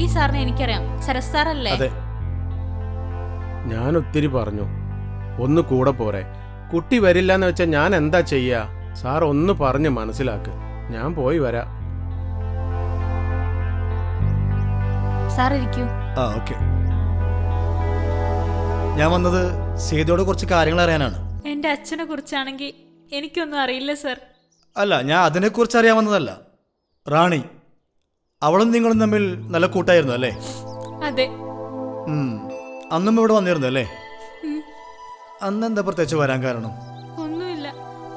ഈ സാറിനെ എനിക്കറിയാം. ശരത് സാറല്ലേ? അതെ. ഞാൻ ഒത്തിരി പറഞ്ഞു, ഒന്ന് കൂടെ പോരെ. കുട്ടി വരില്ല എന്ന് വെച്ചാൽ ഞാൻ എന്താ ചെയ്യാ? സാർ ഒന്ന് പറഞ്ഞ് മനസ്സിലാക്ക്. ഞാൻ പോയി വരാം. സാർ ഇരിക്കൂ. ആ ഓക്കെ. ഞാൻ വന്നത് സീതയോട് കുറച്ച് കാര്യങ്ങൾ അറിയാനാണ്. എന്റെ അച്ഛനെ കുറിച്ചാണെങ്കിൽ എനിക്കൊന്നും അറിയില്ല സാർ. അല്ല, ഞാൻ അതിനെക്കുറിച്ച് അറിയാൻ വന്നതല്ല. റാണി, അവളും നിങ്ങളും തമ്മിൽ നല്ല കൂട്ടായിരുന്നു അല്ലേ? അതെ. അന്നും ഇവിടെ വന്നിരുന്നു അല്ലേ? അന്ന് എന്താ പ്രത്യേകിച്ച് വരാൻ കാരണം? ഒന്നുമില്ല,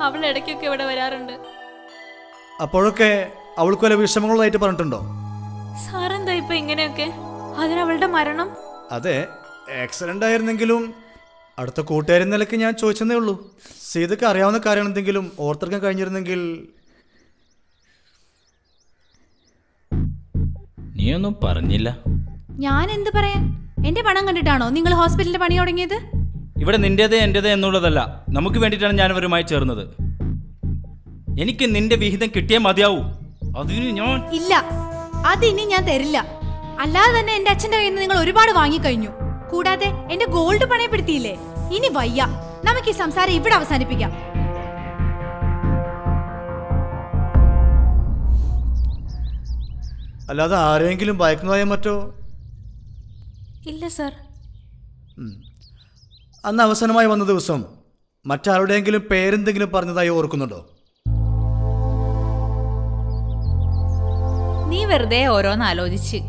അവൾ ഇടയ്ക്കൊക്കെ ഇവിടെ വരാറുണ്ട്. അപ്പോഴൊക്കെ അവൾക്ക് വല്ല വിഷമങ്ങളായിട്ട് പറഞ്ഞിട്ടുണ്ടോ? സാറെന്താ ഇപ്പൊ ഇങ്ങനെയൊക്കെ? അതിനവളുടെ മരണം? അതെ, ആക്സിഡന്റ് ആയിരുന്നെങ്കിലും അടുത്ത കൂട്ടുകാരി നിലയ്ക്ക് ഞാൻ ചോദിച്ചതേ ഉള്ളൂ. സീതയ്ക്ക് അറിയാവുന്ന കാര്യം എന്തെങ്കിലും ഓർത്തെടുക്കാൻ കഴിഞ്ഞിരുന്നെങ്കിൽ. നീയൊന്നും പറഞ്ഞില്ല. ഞാൻ എന്ത് പറയാൻ? എന്റെ പണം കണ്ടിട്ടാണോ നിങ്ങൾ ഹോസ്പിറ്റലിന്റെ പണി തുടങ്ങിയത്? ഇവിടെ നിന്റേതേ എന്റേതേ എന്നുള്ളതല്ല, നമുക്ക് വേണ്ടിയിട്ടാണ് ഞാൻ അവരുമായി ചേർന്നത്. എനിക്ക് നിന്റെ വിഹിതം കിട്ടിയേ മതിയാവൂ. അതിന് ഞാൻ ഇല്ല, അതിനി ഞാൻ തരില്ല. അല്ലാതെ തന്നെ എന്റെ അച്ഛന്റെ കയ്യിൽ നിന്ന് നിങ്ങൾ ഒരുപാട് വാങ്ങിക്കഴിഞ്ഞു. കൂടാതെ എന്റെ ഗോൾഡ് പണയപ്പെടുത്തിയില്ലേ? ഇനി വയ്യ, നമുക്ക് ഈ സംസാരം ഇവിടെ അവസാനിപ്പിക്കാം. അല്ലാതെ ആരെങ്കിലും ഭയക്കുന്നതായോ മറ്റോ? ഇല്ല സാർ. അന്ന് അവസാനമായി വന്ന ദിവസം മറ്റാരുടെയെങ്കിലും പേരെന്തെങ്കിലും പറഞ്ഞതായി ഓർക്കുന്നുണ്ടോ? നീ വെറുതെ ഓരോന്ന് ആലോചിച്ച്.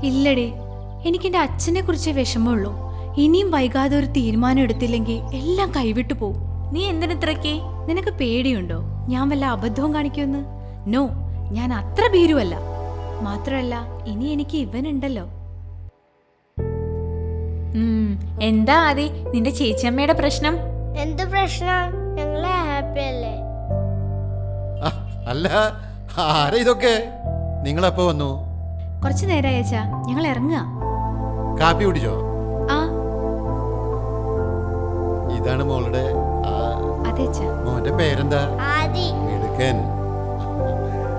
ഇല്ലടേ, എനിക്കെന്റെ അച്ഛനെ കുറിച്ച് വിഷമമുള്ളൂ. ഇനിയും വൈകാതെ ഒരു തീരുമാനം എടുത്തില്ലെങ്കിൽ എല്ലാം കൈവിട്ടു പോവും. നീ എന്തിനിത്രയ്ക്ക്? നിനക്ക് പേടിയുണ്ടോ ഞാൻ വല്ല അബദ്ധവും കാണിക്കുമെന്ന്? നോ, ഞാൻ അത്ര ഭീരുവല്ല. മാത്രമല്ല, ഇനി എനിക്ക് ഇവനുണ്ടല്ലോ. എന്താ ആദി നിന്റെ ചേച്ചിയമ്മയുടെ പ്രശ്നം? എന്ത് പ്രശ്നം? ഞങ്ങളെ ഹാപ്പി അല്ലേ? അല്ല, ആരാ ഇതൊക്കെ? നിങ്ങളെപ്പോ വന്നു? കുറച്ചു നേരമായി അച്ഛാ, ഞങ്ങൾ ഇറങ്ങുക. കാപ്പി കുടിച്ചോ? ആ ഇതാണ് മോളുടെ അതെ അച്ഛാ. മോന്റെ പേരെന്താ? ആദി. മിടുക്കൻ.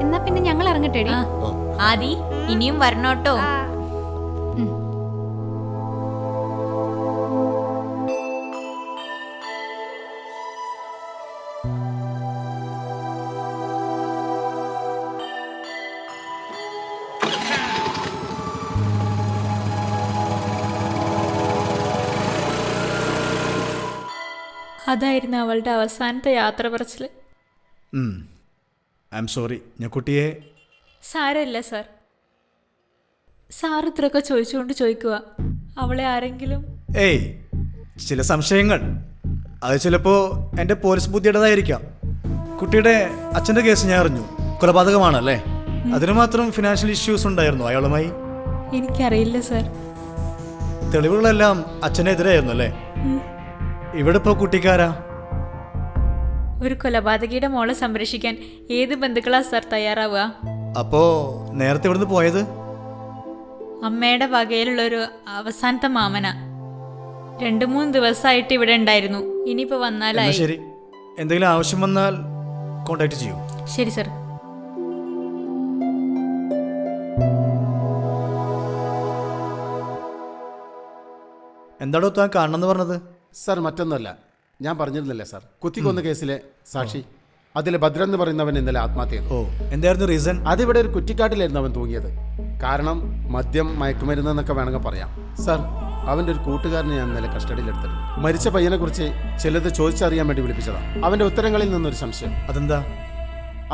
എന്നാ പിന്നെ ഞങ്ങൾ ഇറങ്ങട്ടെടി. ആദി ഇനിയും വരണോട്ടോ. അതായിരുന്നു അവളുടെ അവസാനത്തെ യാത്ര പറച്ചിൽ. I am sorry. ഞാൻ കുട്ടിയെ സാരമില്ല സാർ. സാർ ഇത്രയൊക്കെ ചോദിച്ചുകൊണ്ട് ചോദിക്കുക, അവളെ ആരെങ്കിലും? ഏയ്, ചില സംശയങ്ങൾ. അത് ചിലപ്പോൾ എൻ്റെ പോലീസ് ബുദ്ധിയുടേതായിരിക്കാം. കുട്ടിയുടെ അച്ഛൻ്റെ കേസ് ഞാൻ അറിഞ്ഞു. കൊലപാതകമാണല്ലേ? അതിന് മാത്രം ഫിനാൻഷ്യൽ ഇഷ്യൂസ് ഉണ്ടായിരുന്നു അയാളുമായി? എനിക്കറിയില്ല സാർ. തെളിവുകളെല്ലാം അച്ഛനെതിരായിരുന്നു അല്ലേ? ഇവിടെ ഇപ്പോൾ കുട്ടിക്കാരാ? ഒരു കൊലപാതകിയുടെ മോളെ സംരക്ഷിക്കാൻ ഏത് ബന്ധുക്കളാ സാർ തയ്യാറാവുക? അപ്പോ നേരത്തെ ഇവിടുന്ന് പോയത്? അമ്മയുടെ വകയിലുള്ളൊരു അവസാനത്തെ മാമന. 2-3 ദിവസമായിട്ട് ഇവിടെ ഉണ്ടായിരുന്നു. ഇനിയിപ്പോ വന്നാലായി. ശരി, എന്തെങ്കിലും ആവശ്യം വന്നാൽ കോണ്ടാക്ട് ചെയ്യൂ. ശരി സാർ. എന്താടോ താൻ കാണണമെന്ന് പറഞ്ഞത്? സാർ മറ്റൊന്നുമല്ല, ഞാൻ പറഞ്ഞിരുന്നില്ലേ സാർ, കുത്തിക്കൊന്ന കേസിലെ സാക്ഷി, അതിലെ ഭദ്രൻ എന്ന് പറയുന്നവൻ ഇന്നലെ ആത്മഹത്യ ചെയ്തു. എന്തായിരുന്നു റീസൺ? അതിവിടെ ഒരു കുറ്റിക്കാട്ടിലായിരുന്നു അവൻ തൂങ്ങിയത്. കാരണം മദ്യം, മയക്കുമരുന്ന് എന്നൊക്കെ വേണമെങ്കിൽ പറയാം. സാർ, അവൻ്റെ ഒരു കൂട്ടുകാരനെ ഞാൻ ഇന്നലെ കസ്റ്റഡിയിലെടുത്തിട്ടുണ്ട്. മരിച്ച പയ്യനെ കുറിച്ച് ചിലത് ചോദിച്ചറിയാൻ വേണ്ടി വിളിപ്പിച്ചതാണ്. അവൻ്റെ ഉത്തരങ്ങളിൽ നിന്നൊരു സംശയം. അതെന്താ?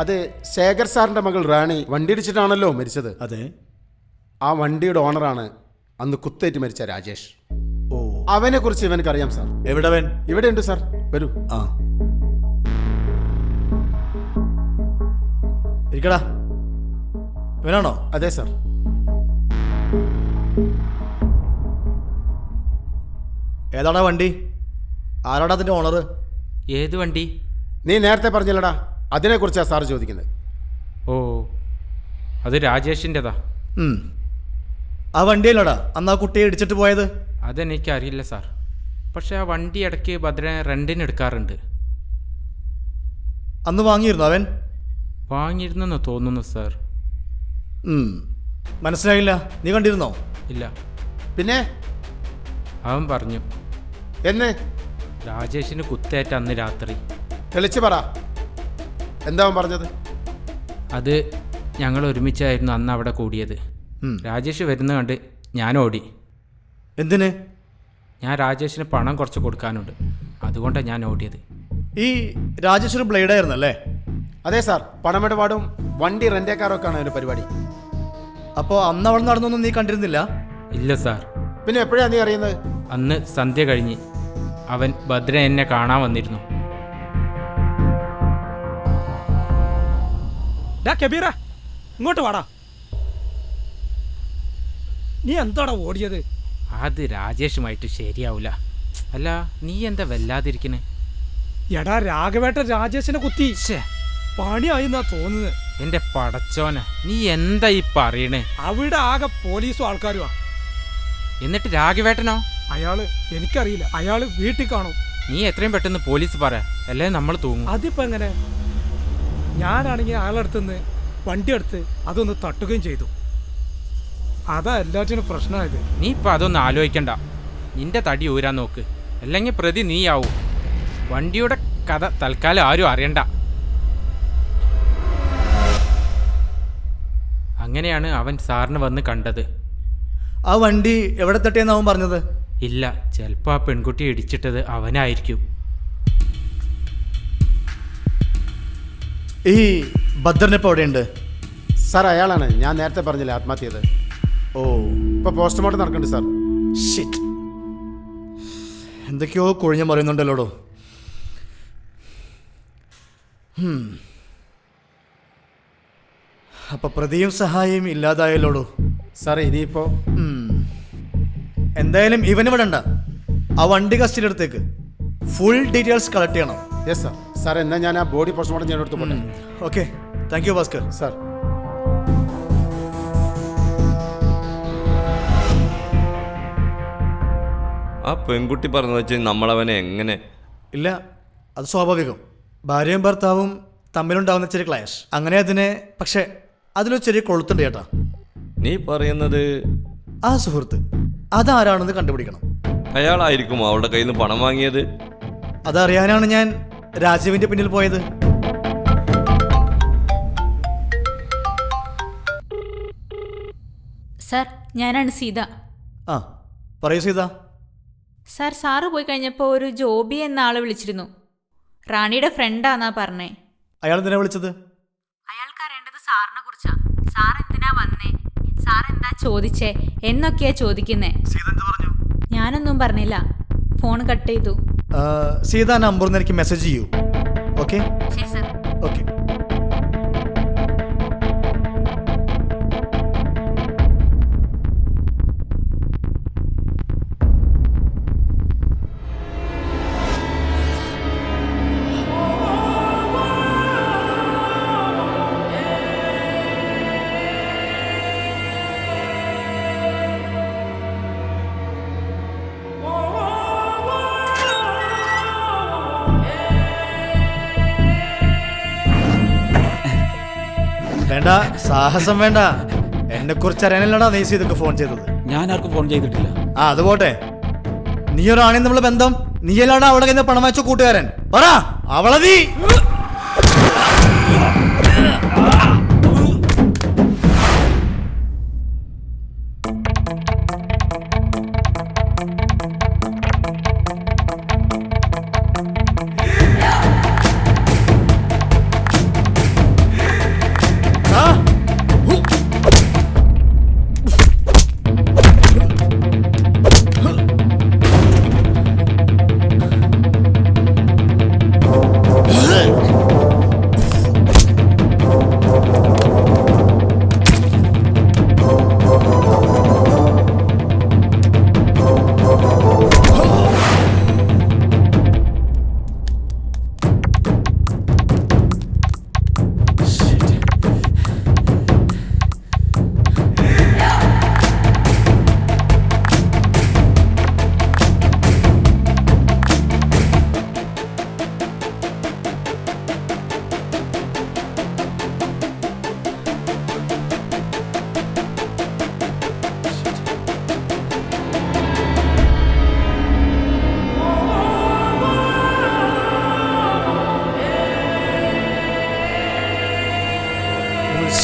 അത് ശേഖർ സാറിൻ്റെ മകൾ റാണി വണ്ടി ഇടിച്ചിട്ടാണല്ലോ മരിച്ചത്. അതെ. ആ വണ്ടിയുടെ ഓണറാണ് അന്ന് കുത്തേറ്റ് മരിച്ച രാജേഷ്. അവനെ കുറിച്ച് ഇവനക്ക് അറിയാം സാർ. എവിടെ അവൻ? ഇവിടെ ഉണ്ട് സാർ, വരൂ. ആ, ഇരിക്കടാ. ഇവനാണോ? അതെ സാർ. ഏതാടാ വണ്ടി? ആരാടാ അതിന്റെ ഓണർ? ഏത് വണ്ടി? നീ നേരത്തെ പറഞ്ഞില്ലടാ, അതിനെക്കുറിച്ചാണ് സാർ ചോദിക്കുന്നത്. ഓ, അത് രാജേഷിൻ്റെതാ. ആ വണ്ടിയല്ലടാ അന്ന് ആ കുട്ടിയെ ഇടിച്ചിട്ട് പോയത്? അതെനിക്കറിയില്ല സാർ. പക്ഷെ ആ വണ്ടി ഇടയ്ക്ക് ഭദ്രനെ റെൻറ്റിന് എടുക്കാറുണ്ട്. അന്ന് വാങ്ങിയിരുന്നു അവൻ? വാങ്ങിയിരുന്നെന്ന് തോന്നുന്നു സാർ. മനസ്സിലായില്ല. നീ കണ്ടിരുന്നോ? ഇല്ല. പിന്നെ അവൻ പറഞ്ഞു. എന്ന്? രാജേഷിന് കുത്തേറ്റ അന്ന് രാത്രി. തെളിച്ച് പറ, എന്താ അവൻ പറഞ്ഞത്? അത് ഞങ്ങൾ ഒരുമിച്ചായിരുന്നു അന്ന് അവിടെ കൂടിയത്. രാജേഷ് വരുന്ന കണ്ട് ഞാൻ ഓടി. എന്തിന്? ഞാൻ രാജേഷിന് പണം കുറച്ച് കൊടുക്കാനുണ്ട്, അതുകൊണ്ടാണ് ഞാൻ ഓടിയത്. ഈ രാജേഷ് ഒരു ബ്ലേഡായിരുന്നു അല്ലേ? അതെ സാർ, പണമിടപാടും വണ്ടി റെന്റേക്കാരൊക്കെയാണ് അവൻ്റെ പരിപാടി. അപ്പോൾ അന്ന് അവിടെ നടന്നൊന്നും നീ കണ്ടിരുന്നില്ല? ഇല്ല സാർ. പിന്നെ എപ്പോഴാണ് നീ അറിയുന്നത്? അന്ന് സന്ധ്യ കഴിഞ്ഞ് അവൻ ഭദ്രൻ എന്നെ കാണാൻ വന്നിരുന്നു. കബീറ, ഇങ്ങോട്ട് വാടാ. നീ എന്താടാ ഓടിയത്? അത് രാജേഷുമായിട്ട് ശരിയാവൂല. അല്ല, നീ എന്താ വല്ലാതിരിക്കണേ? എടാ, രാഘവേട്ട രാജേഷിനെ കുത്തി പണിയായി എന്നാ തോന്നുന്നത്. എന്റെ പടച്ചോനെ, നീ എന്താ ഈ പറയണേ? അവിടെ ആകെ പോലീസും ആൾക്കാരുമാ. എന്നിട്ട് രാഘവേട്ടനോ? അയാള് എനിക്കറിയില്ല, അയാള് വീട്ടിൽ കാണും. നീ എത്രയും പെട്ടെന്ന് പോലീസ് പറ, അല്ലേ നമ്മൾ തൂങ്ങും. അതിപ്പോ എങ്ങനെ? ഞാനാണെങ്കിൽ അയാളടുത്തുനിന്ന് വണ്ടി എടുത്ത് അതൊന്ന് തട്ടുകയും ചെയ്തു. അതാ എല്ലാറ്റിനും പ്രശ്നമായത്. നീ ഇപ്പം അതൊന്നും ആലോചിക്കണ്ട. നിന്റെ തടി ഊരാൻ നോക്ക്, അല്ലെങ്കിൽ പ്രതി നീയാവും. വണ്ടിയുടെ കഥ തൽക്കാലം ആരും അറിയണ്ട. അങ്ങനെയാണ് അവൻ സാറിന് വന്ന് കണ്ടത്. ആ വണ്ടി എവിടെ തട്ടിയെന്നാവും പറഞ്ഞത്? ഇല്ല, ചിലപ്പോൾ ആ പെൺകുട്ടിയെ ഇടിച്ചിട്ടത് അവനായിരിക്കും. ഈ ഭദ്രനിപ്പോൾ എവിടെയുണ്ട്? സാർ, അയാളാണ് ഞാൻ നേരത്തെ പറഞ്ഞില്ല ആത്മഹത്യ ചെയ്തത്. ഓ, ഇപ്പൊ പോസ്റ്റ്മോർട്ടം നടക്കുന്നുണ്ട് സാർ. ഷിറ്റ്, എന്തൊക്കെയോ കുഴിഞ്ഞു മറിയുന്നുണ്ടല്ലോടോ. അപ്പൊ പ്രതിയും സഹായിയും ഇല്ലാതായല്ലോടോ. സാറേ, ഇനിയിപ്പോ എന്തായാലും ഇവന് വിടണ്ട. ആ വണ്ടി കസ്റ്റഡിയിലെടുത്തേക്ക് ഫുൾ ഡീറ്റെയിൽസ് കളക്ട് ചെയ്യണം. Yes sir. സാർ, എന്നാൽ ഞാൻ ആ ബോഡി പോസ്റ്റ്മോർട്ടം ചെയ്യാൻ എടുത്തു പോട്ടെ. Okay. Thank you Bhaskar. Sir ആ പെൺകുട്ടി പറഞ്ഞത് വെച്ച് നമ്മളവനെ എങ്ങനെ? ഇല്ല, അത് സ്വാഭാവികം. ഭാര്യയും ഭർത്താവും തമ്മിലുണ്ടാവുന്ന ചെറിയ ക്ലാഷ്, അങ്ങനെ അതിനെ. പക്ഷേ അതിലൊരു ചെറിയ കൊളുത്തുണ്ട് ചേട്ടാ. നീ പറയുന്നത് ആ സുഹൃത്ത് അതാരാണെന്ന് കണ്ടുപിടിക്കണം. അയാളായിരിക്കും അവളുടെ കയ്യിൽ നിന്ന് പണം വാങ്ങിയത്. അതറിയാനാണ് ഞാൻ രാജീവിന്റെ പിന്നിൽ പോയത്. സാർ, ഞാനാണ് സീത. ആ പറയൂ സീത. സാർ, സാറ് പോയി കഴിഞ്ഞപ്പോൾ ഒരു ജോബി എന്ന ആളെ വിളിച്ചിരുന്നു. റാണിയുടെ ഫ്രണ്ടാന്നാ പറഞ്ഞേ. അയാൾ എന്തിനാ വിളിച്ചത്? അയാൾക്ക് അറിയേണ്ടത് സാറിനെ കുറിച്ചാ. സാർ എന്തിനാ വന്നേ, സാർ എന്താ ചോദിച്ചേ എന്നൊക്കെയാ ചോദിക്കുന്നേ. ഞാനൊന്നും പറഞ്ഞില്ല. ഫോൺ കട്ട് ചെയ്തു. സീത നമ്പറിൽ എനിക്ക് മെസ്സേജ് ചെയ്യൂ. ഓക്കെ ശരി സാർ. ഓക്കെ. വേണ്ട, സാഹസം വേണ്ട. എന്നെ കുറിച്ച് അറിയാനല്ലടാ നീ സീതക്ക് ഫോൺ ചെയ്തത്. ഞാൻ ആർക്കും ഫോൺ ചെയ്തിട്ടില്ല. ആ അത് പോട്ടെ, നീ ഒരാണെ നമ്മളെ ബന്ധം. നീയല്ലാടാ അവളെ കയ്യിൽ പണം വെച്ച കൂട്ടുകാരൻ. പറ, അവളെ നീ.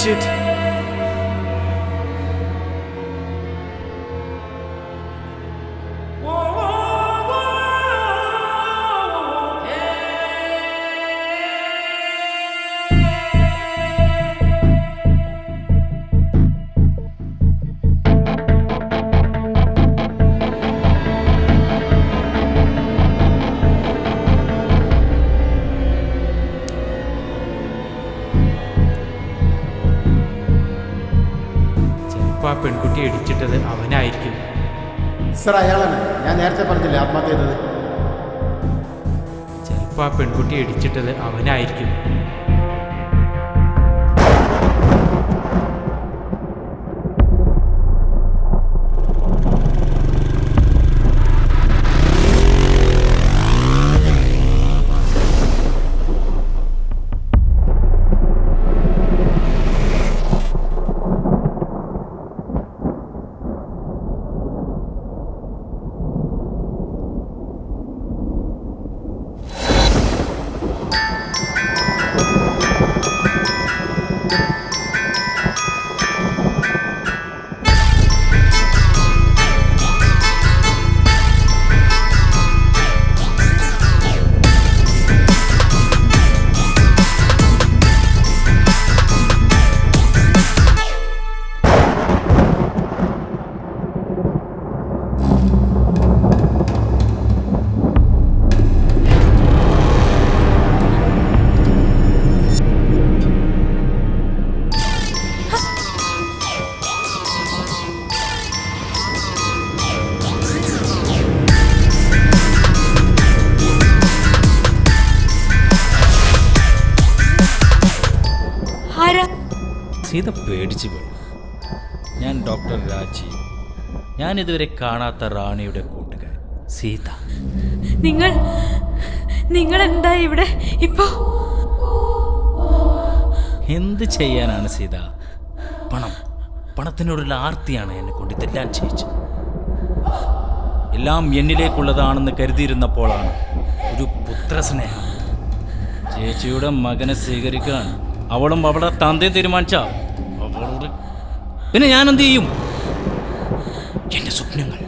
Shit. ചിലപ്പോൾ ആ പെൺകുട്ടിയെ ഇടിച്ചിട്ടത് അവനായിരിക്കും. സർ അയാളാണ് ഞാൻ നേരത്തെ പറഞ്ഞില്ലേ ആത്മഹത്യ ചെയ്തത്. ചിലപ്പോൾ ആ പെൺകുട്ടിയെ ഇടിച്ചിട്ടത് അവനായിരിക്കും. സീത പേടിച്ചു പോയി. ഞാൻ ഡോക്ടർ രാജീവ്. ഞാൻ ഇതുവരെ കാണാത്ത റാണിയുടെ കൂട്ടുകാരൻ സീത. നിങ്ങൾ എന്താ ഇവിടെ ഇപ്പോ? എന്ത് ചെയ്യാനാണ് സീത? പണത്തിനോടുള്ള ആർത്തിയാണ് എന്നെ കൊണ്ട് ഇതെല്ലാം ചെയ്യിച്ചത്. എല്ലാം എന്നിലേക്കുള്ളതാണെന്ന് കരുതിയിരുന്നപ്പോഴാണ് ഒരു പുത്രസ്നേഹം. ചേച്ചിയുടെ മകനെ സ്വീകരിക്കാൻ അവളും അവളുടെ തന്തയെ തീരുമാനിച്ച അവളുടെ പിന്നെ ഞാൻ എന്ത് ചെയ്യും? എന്റെ സ്വപ്നങ്ങൾ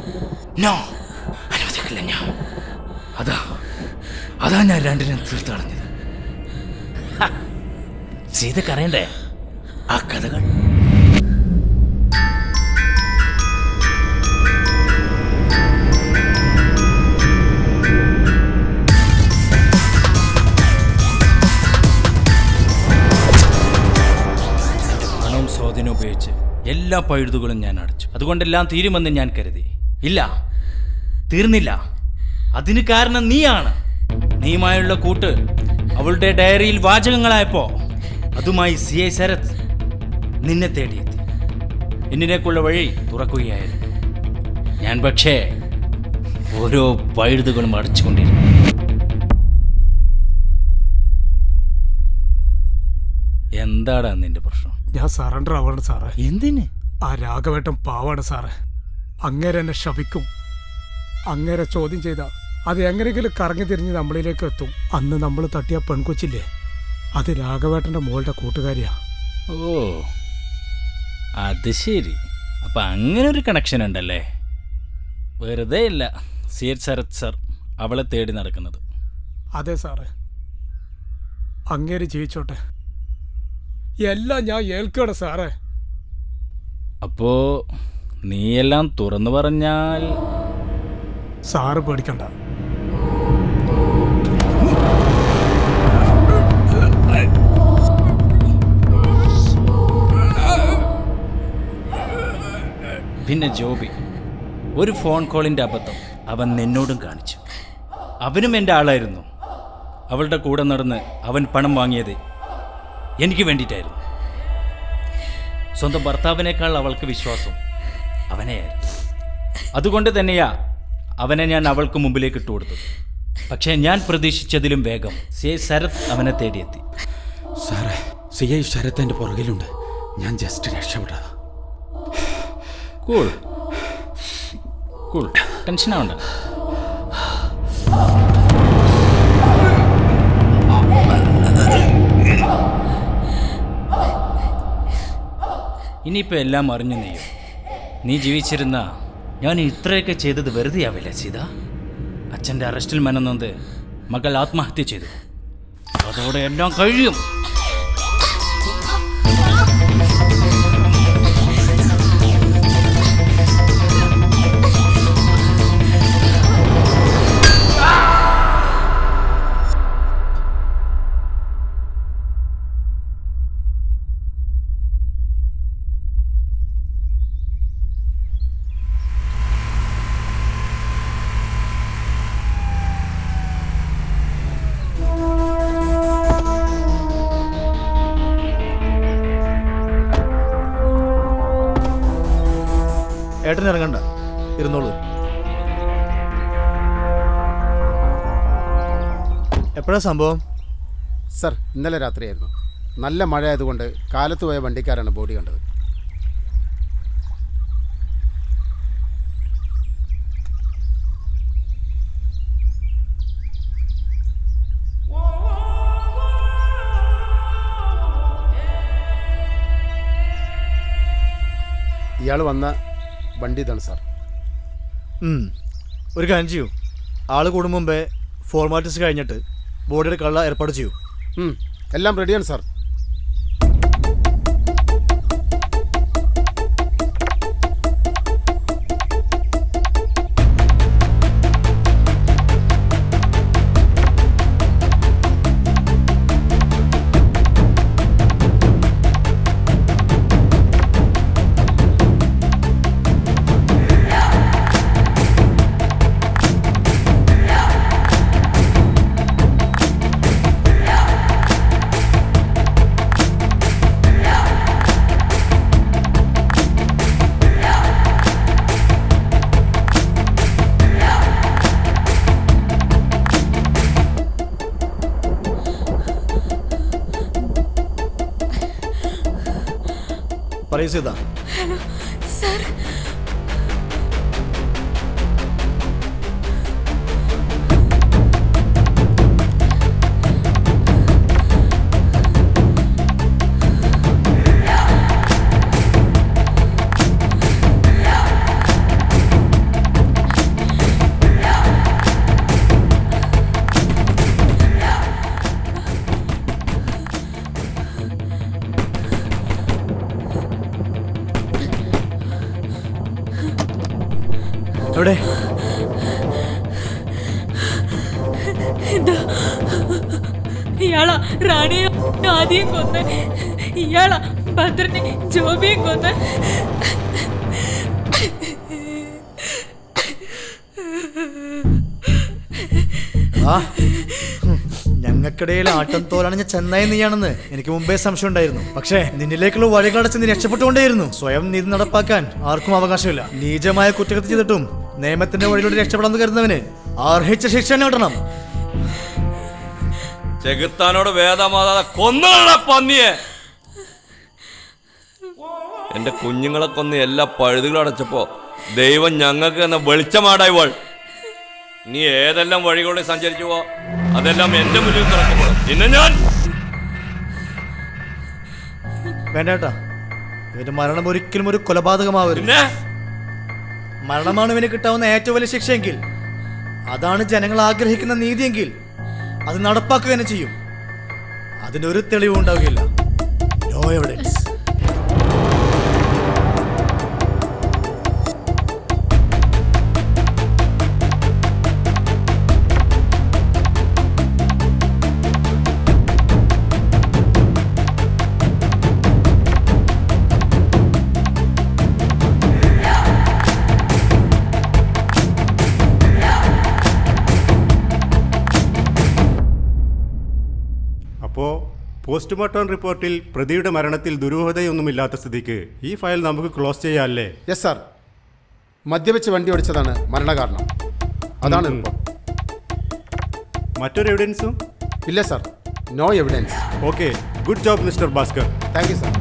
അനുവദിക്കില്ല ഞാൻ. അതാ ഞാൻ രണ്ടിനും തീർത്തടഞ്ഞത്. സീതക്കറിയണ്ടേ ആ കഥകൾ? പണവും സ്വാധീനം ഉപയോഗിച്ച് എല്ലാ പഴുതുകളും ഞാൻ അടച്ചു. അതുകൊണ്ടെല്ലാം തീരുമെന്ന് ഞാൻ കരുതി. ഇല്ല, തീർന്നില്ല. അതിന് കാരണം നീയാണ്. നീയുമായുള്ള കൂട്ട് അവളുടെ ഡയറിയിൽ വാചകങ്ങളായപ്പോ അതുമായി CI ശരത് നിന്നെ തേടിയെത്തി. എന്നിലേക്കുള്ള വഴി തുറക്കുകയായിരുന്നു. ഞാൻ പക്ഷേ ഓരോ പഴുതുകളും അടച്ചുകൊണ്ടിരുന്നു. എന്താടാ നിന്റെ പ്രശ്നം? ഞാൻ സറണ്ടർ ആവാണ് സാറേ. എന്തിന്? ആ രാഘവേട്ടൻ പാവാണ് സാറേ. അങ്ങേരെ എന്നെ ശപിക്കും. അങ്ങേരെ ചോദ്യം ചെയ്ത അത് എങ്ങനെയെങ്കിലും കറങ്ങി തിരിഞ്ഞ് നമ്മളിലേക്ക് എത്തും. അന്ന് നമ്മൾ തട്ടിയ പെൺകൊച്ചില്ലേ, അത് രാഘവേട്ടൻ്റെ മോളുടെ കൂട്ടുകാരിയാ. ഓ, അത് ശരി. അപ്പൊ അങ്ങനെ ഒരു കണക്ഷൻ ഉണ്ടല്ലേ? വെറുതെ ഇല്ല CI ശരത് സർ അവളെ തേടി നടക്കുന്നത്. അതെ സാറേ, അങ്ങേര് ജീവിച്ചോട്ടെ. എല്ലാം ഞാൻ ഏൽക്കണം സാറേ. അപ്പോ നീയെല്ലാം തുറന്നു പറഞ്ഞാൽ സാറ് പേടിക്കണ്ട. പിന്നെ ജോബി, ഒരു ഫോൺ കോളിൻ്റെ അബദ്ധം അവൻ നിന്നോടും കാണിച്ചു. അവനും എൻ്റെ ആളായിരുന്നു. അവളുടെ കൂടെ നടന്ന് അവൻ പണം വാങ്ങിയത് എനിക്ക് വേണ്ടിയിട്ടായിരുന്നു. സ്വന്തം ഭർത്താവിനേക്കാൾ അവൾക്ക് വിശ്വാസം അവനെയായിരുന്നു. അതുകൊണ്ട് തന്നെയാ അവനെ ഞാൻ അവൾക്ക് മുമ്പിലേക്ക് ഇട്ടുകൊടുത്തത്. പക്ഷേ ഞാൻ പ്രതീക്ഷിച്ചതിലും വേഗം CI ശരത് അവനെ തേടിയെത്തി. സാറേ, CI ശരത് എൻ്റെ പുറകിലുണ്ട്. ഞാൻ ജസ്റ്റ് രക്ഷപ്പെട്ടതാ. കൂൾ കൂൾ, ടെൻഷനാവണ്ട. ഇനിയിപ്പോൾ എല്ലാം അറിഞ്ഞു നീയോ. നീ ജീവിച്ചിരുന്ന ഞാൻ ഇത്രയൊക്കെ ചെയ്തത് വെറുതെ ആവില്ല സീത. അച്ഛൻ്റെ അറസ്റ്റിൽ മനന്നൊന്ന് മകൾ ആത്മഹത്യ ചെയ്തു. അതോടെ എല്ലാം കഴിയും. ഏട്ടൻ ഇറങ്ങണ്ട, ഇരുന്നോളൂ. എപ്പോഴാ സംഭവം? സർ, ഇന്നലെ രാത്രിയായിരുന്നു. നല്ല മഴ ആയതുകൊണ്ട് കാലത്ത് പോയ വണ്ടിക്കാരാണ് ബോഡി കണ്ടത്. ഇയാൾ വന്ന വണ്ടി ഇതാണ് സാർ. ഒരു കാര്യം ചെയ്യൂ, ആൾ കൂടും മുമ്പേ ഫോർമാലിറ്റീസ് കഴിഞ്ഞിട്ട് ബോഡിയുടെ കള്ള ഏർപ്പാട് ചെയ്യൂ. എല്ലാം റെഡിയാണ് സാർ. പറയൂ സീത. Hello sir. എവിടെ? ഇയാളാ റാണിയെ ആദ്യം കൊന്ന്, ഇയാളാ ഭദ്രനെ ജോബിയും കൊന്ന്. ഞങ്ങൾക്കിടയിൽ ആട്ടം തോലണഞ്ഞ ചെന്നായി നീയാണെന്ന് എനിക്ക് മുമ്പേ സംശയം ഉണ്ടായിരുന്നു. പക്ഷേ നിന്നിലേക്കുള്ള വഴികളടച്ച് നീ രക്ഷപ്പെട്ടുകൊണ്ടേയിരുന്നു. സ്വയം നീതി നടപ്പാക്കാൻ ആർക്കും അവകാശമില്ല. നീചമായ കുറ്റകൃത്യം ചെയ്തിട്ടും നിയമത്തിന്റെ വഴിയിലൂടെ രക്ഷപ്പെടാമെന്ന് കരുതുന്നവന് അർഹിച്ച ശിക്ഷ തന്നെ കിട്ടണം. ചെകുത്താനോട് വേദമാതാതെ കൊന്നുകള പന്നിയെ. എന്റെ കുഞ്ഞുങ്ങളെ കൊന്ന് എല്ലാ പഴുതുകളും അടച്ചപ്പോ ദൈവം ഞങ്ങൾക്ക് എന്ന വെളിച്ചമാടായിവൾ. നീ ഏതെല്ലാം വഴികളിൽ സഞ്ചരിച്ചു പോ, അതെല്ലാം എന്റെ മുന്നിൽ തുറക്കപ്പെടും. പിന്നെ ഞാൻ വേണ്ടേട്ടാ, ഇവന്റെ മരണം ഒരിക്കലും ഒരു കൊലപാതകമാവരുത്. മരണമാണ് ഇവന് കിട്ടാവുന്ന ഏറ്റവും വലിയ ശിക്ഷയെങ്കിൽ, അതാണ് ജനങ്ങൾ ആഗ്രഹിക്കുന്ന നീതിയെങ്കിൽ അത് നടപ്പാക്കുക തന്നെ ചെയ്യും. അതിനൊരു തെളിവും ഉണ്ടാവുകയില്ല. No evidence. അപ്പോൾ പോസ്റ്റ്മോർട്ടം റിപ്പോർട്ടിൽ പ്രതിയുടെ മരണത്തിൽ ദുരൂഹതയൊന്നുമില്ലാത്ത സ്ഥിതിക്ക് ഈ ഫയൽ നമുക്ക് ക്ലോസ് ചെയ്യാമല്ലേ? Yes sir. മദ്യപിച്ച് വണ്ടി ഓടിച്ചതാണ് മരണകാരണം. അതാണ് റിപ്പോർട്ട്. മറ്റൊരു എവിഡൻസും ഇല്ല sir. No evidence. Okay, good job mister Bhaskar. Thank you sir.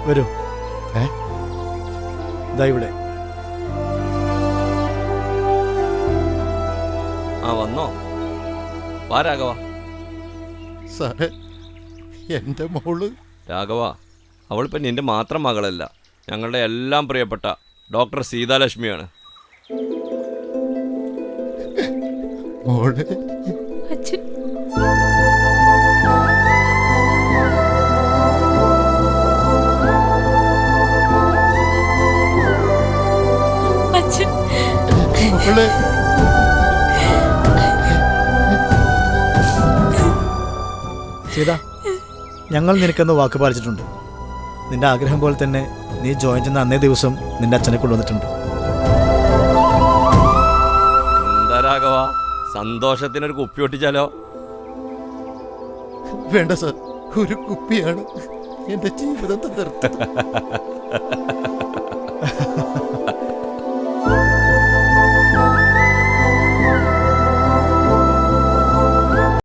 വരൂ. ദാ ഇവിടെ. ആ വന്നോ? വാ രാഘവ. സാറേ, എൻ്റെ മോള്. രാഘവ, അവളിപ്പം നിന്റെ മാത്രം മകളല്ല, ഞങ്ങളുടെ എല്ലാം പ്രിയപ്പെട്ട ഡോക്ടർ സീതാലക്ഷ്മിയാണ്. മോള് അച്ഛൻ മോള് സീത, ഞങ്ങൾ നിനക്കെന്ന് വാക്ക് പാലിച്ചിട്ടുണ്ട്. നിന്റെ ആഗ്രഹം പോലെ തന്നെ നീ ജോയിൻ ചെയ്യുന്ന അന്നേ ദിവസം നിന്റെ അച്ഛനെ കൊണ്ടുവന്നിട്ടുണ്ട്. എന്താ രാഘവ, സന്തോഷത്തിനൊരു കുപ്പി ഒട്ടിച്ചാലോ? വേണ്ട സാർ, ഒരു കുപ്പിയാണ് എൻ്റെ ജീവിതം തകർത്തത്.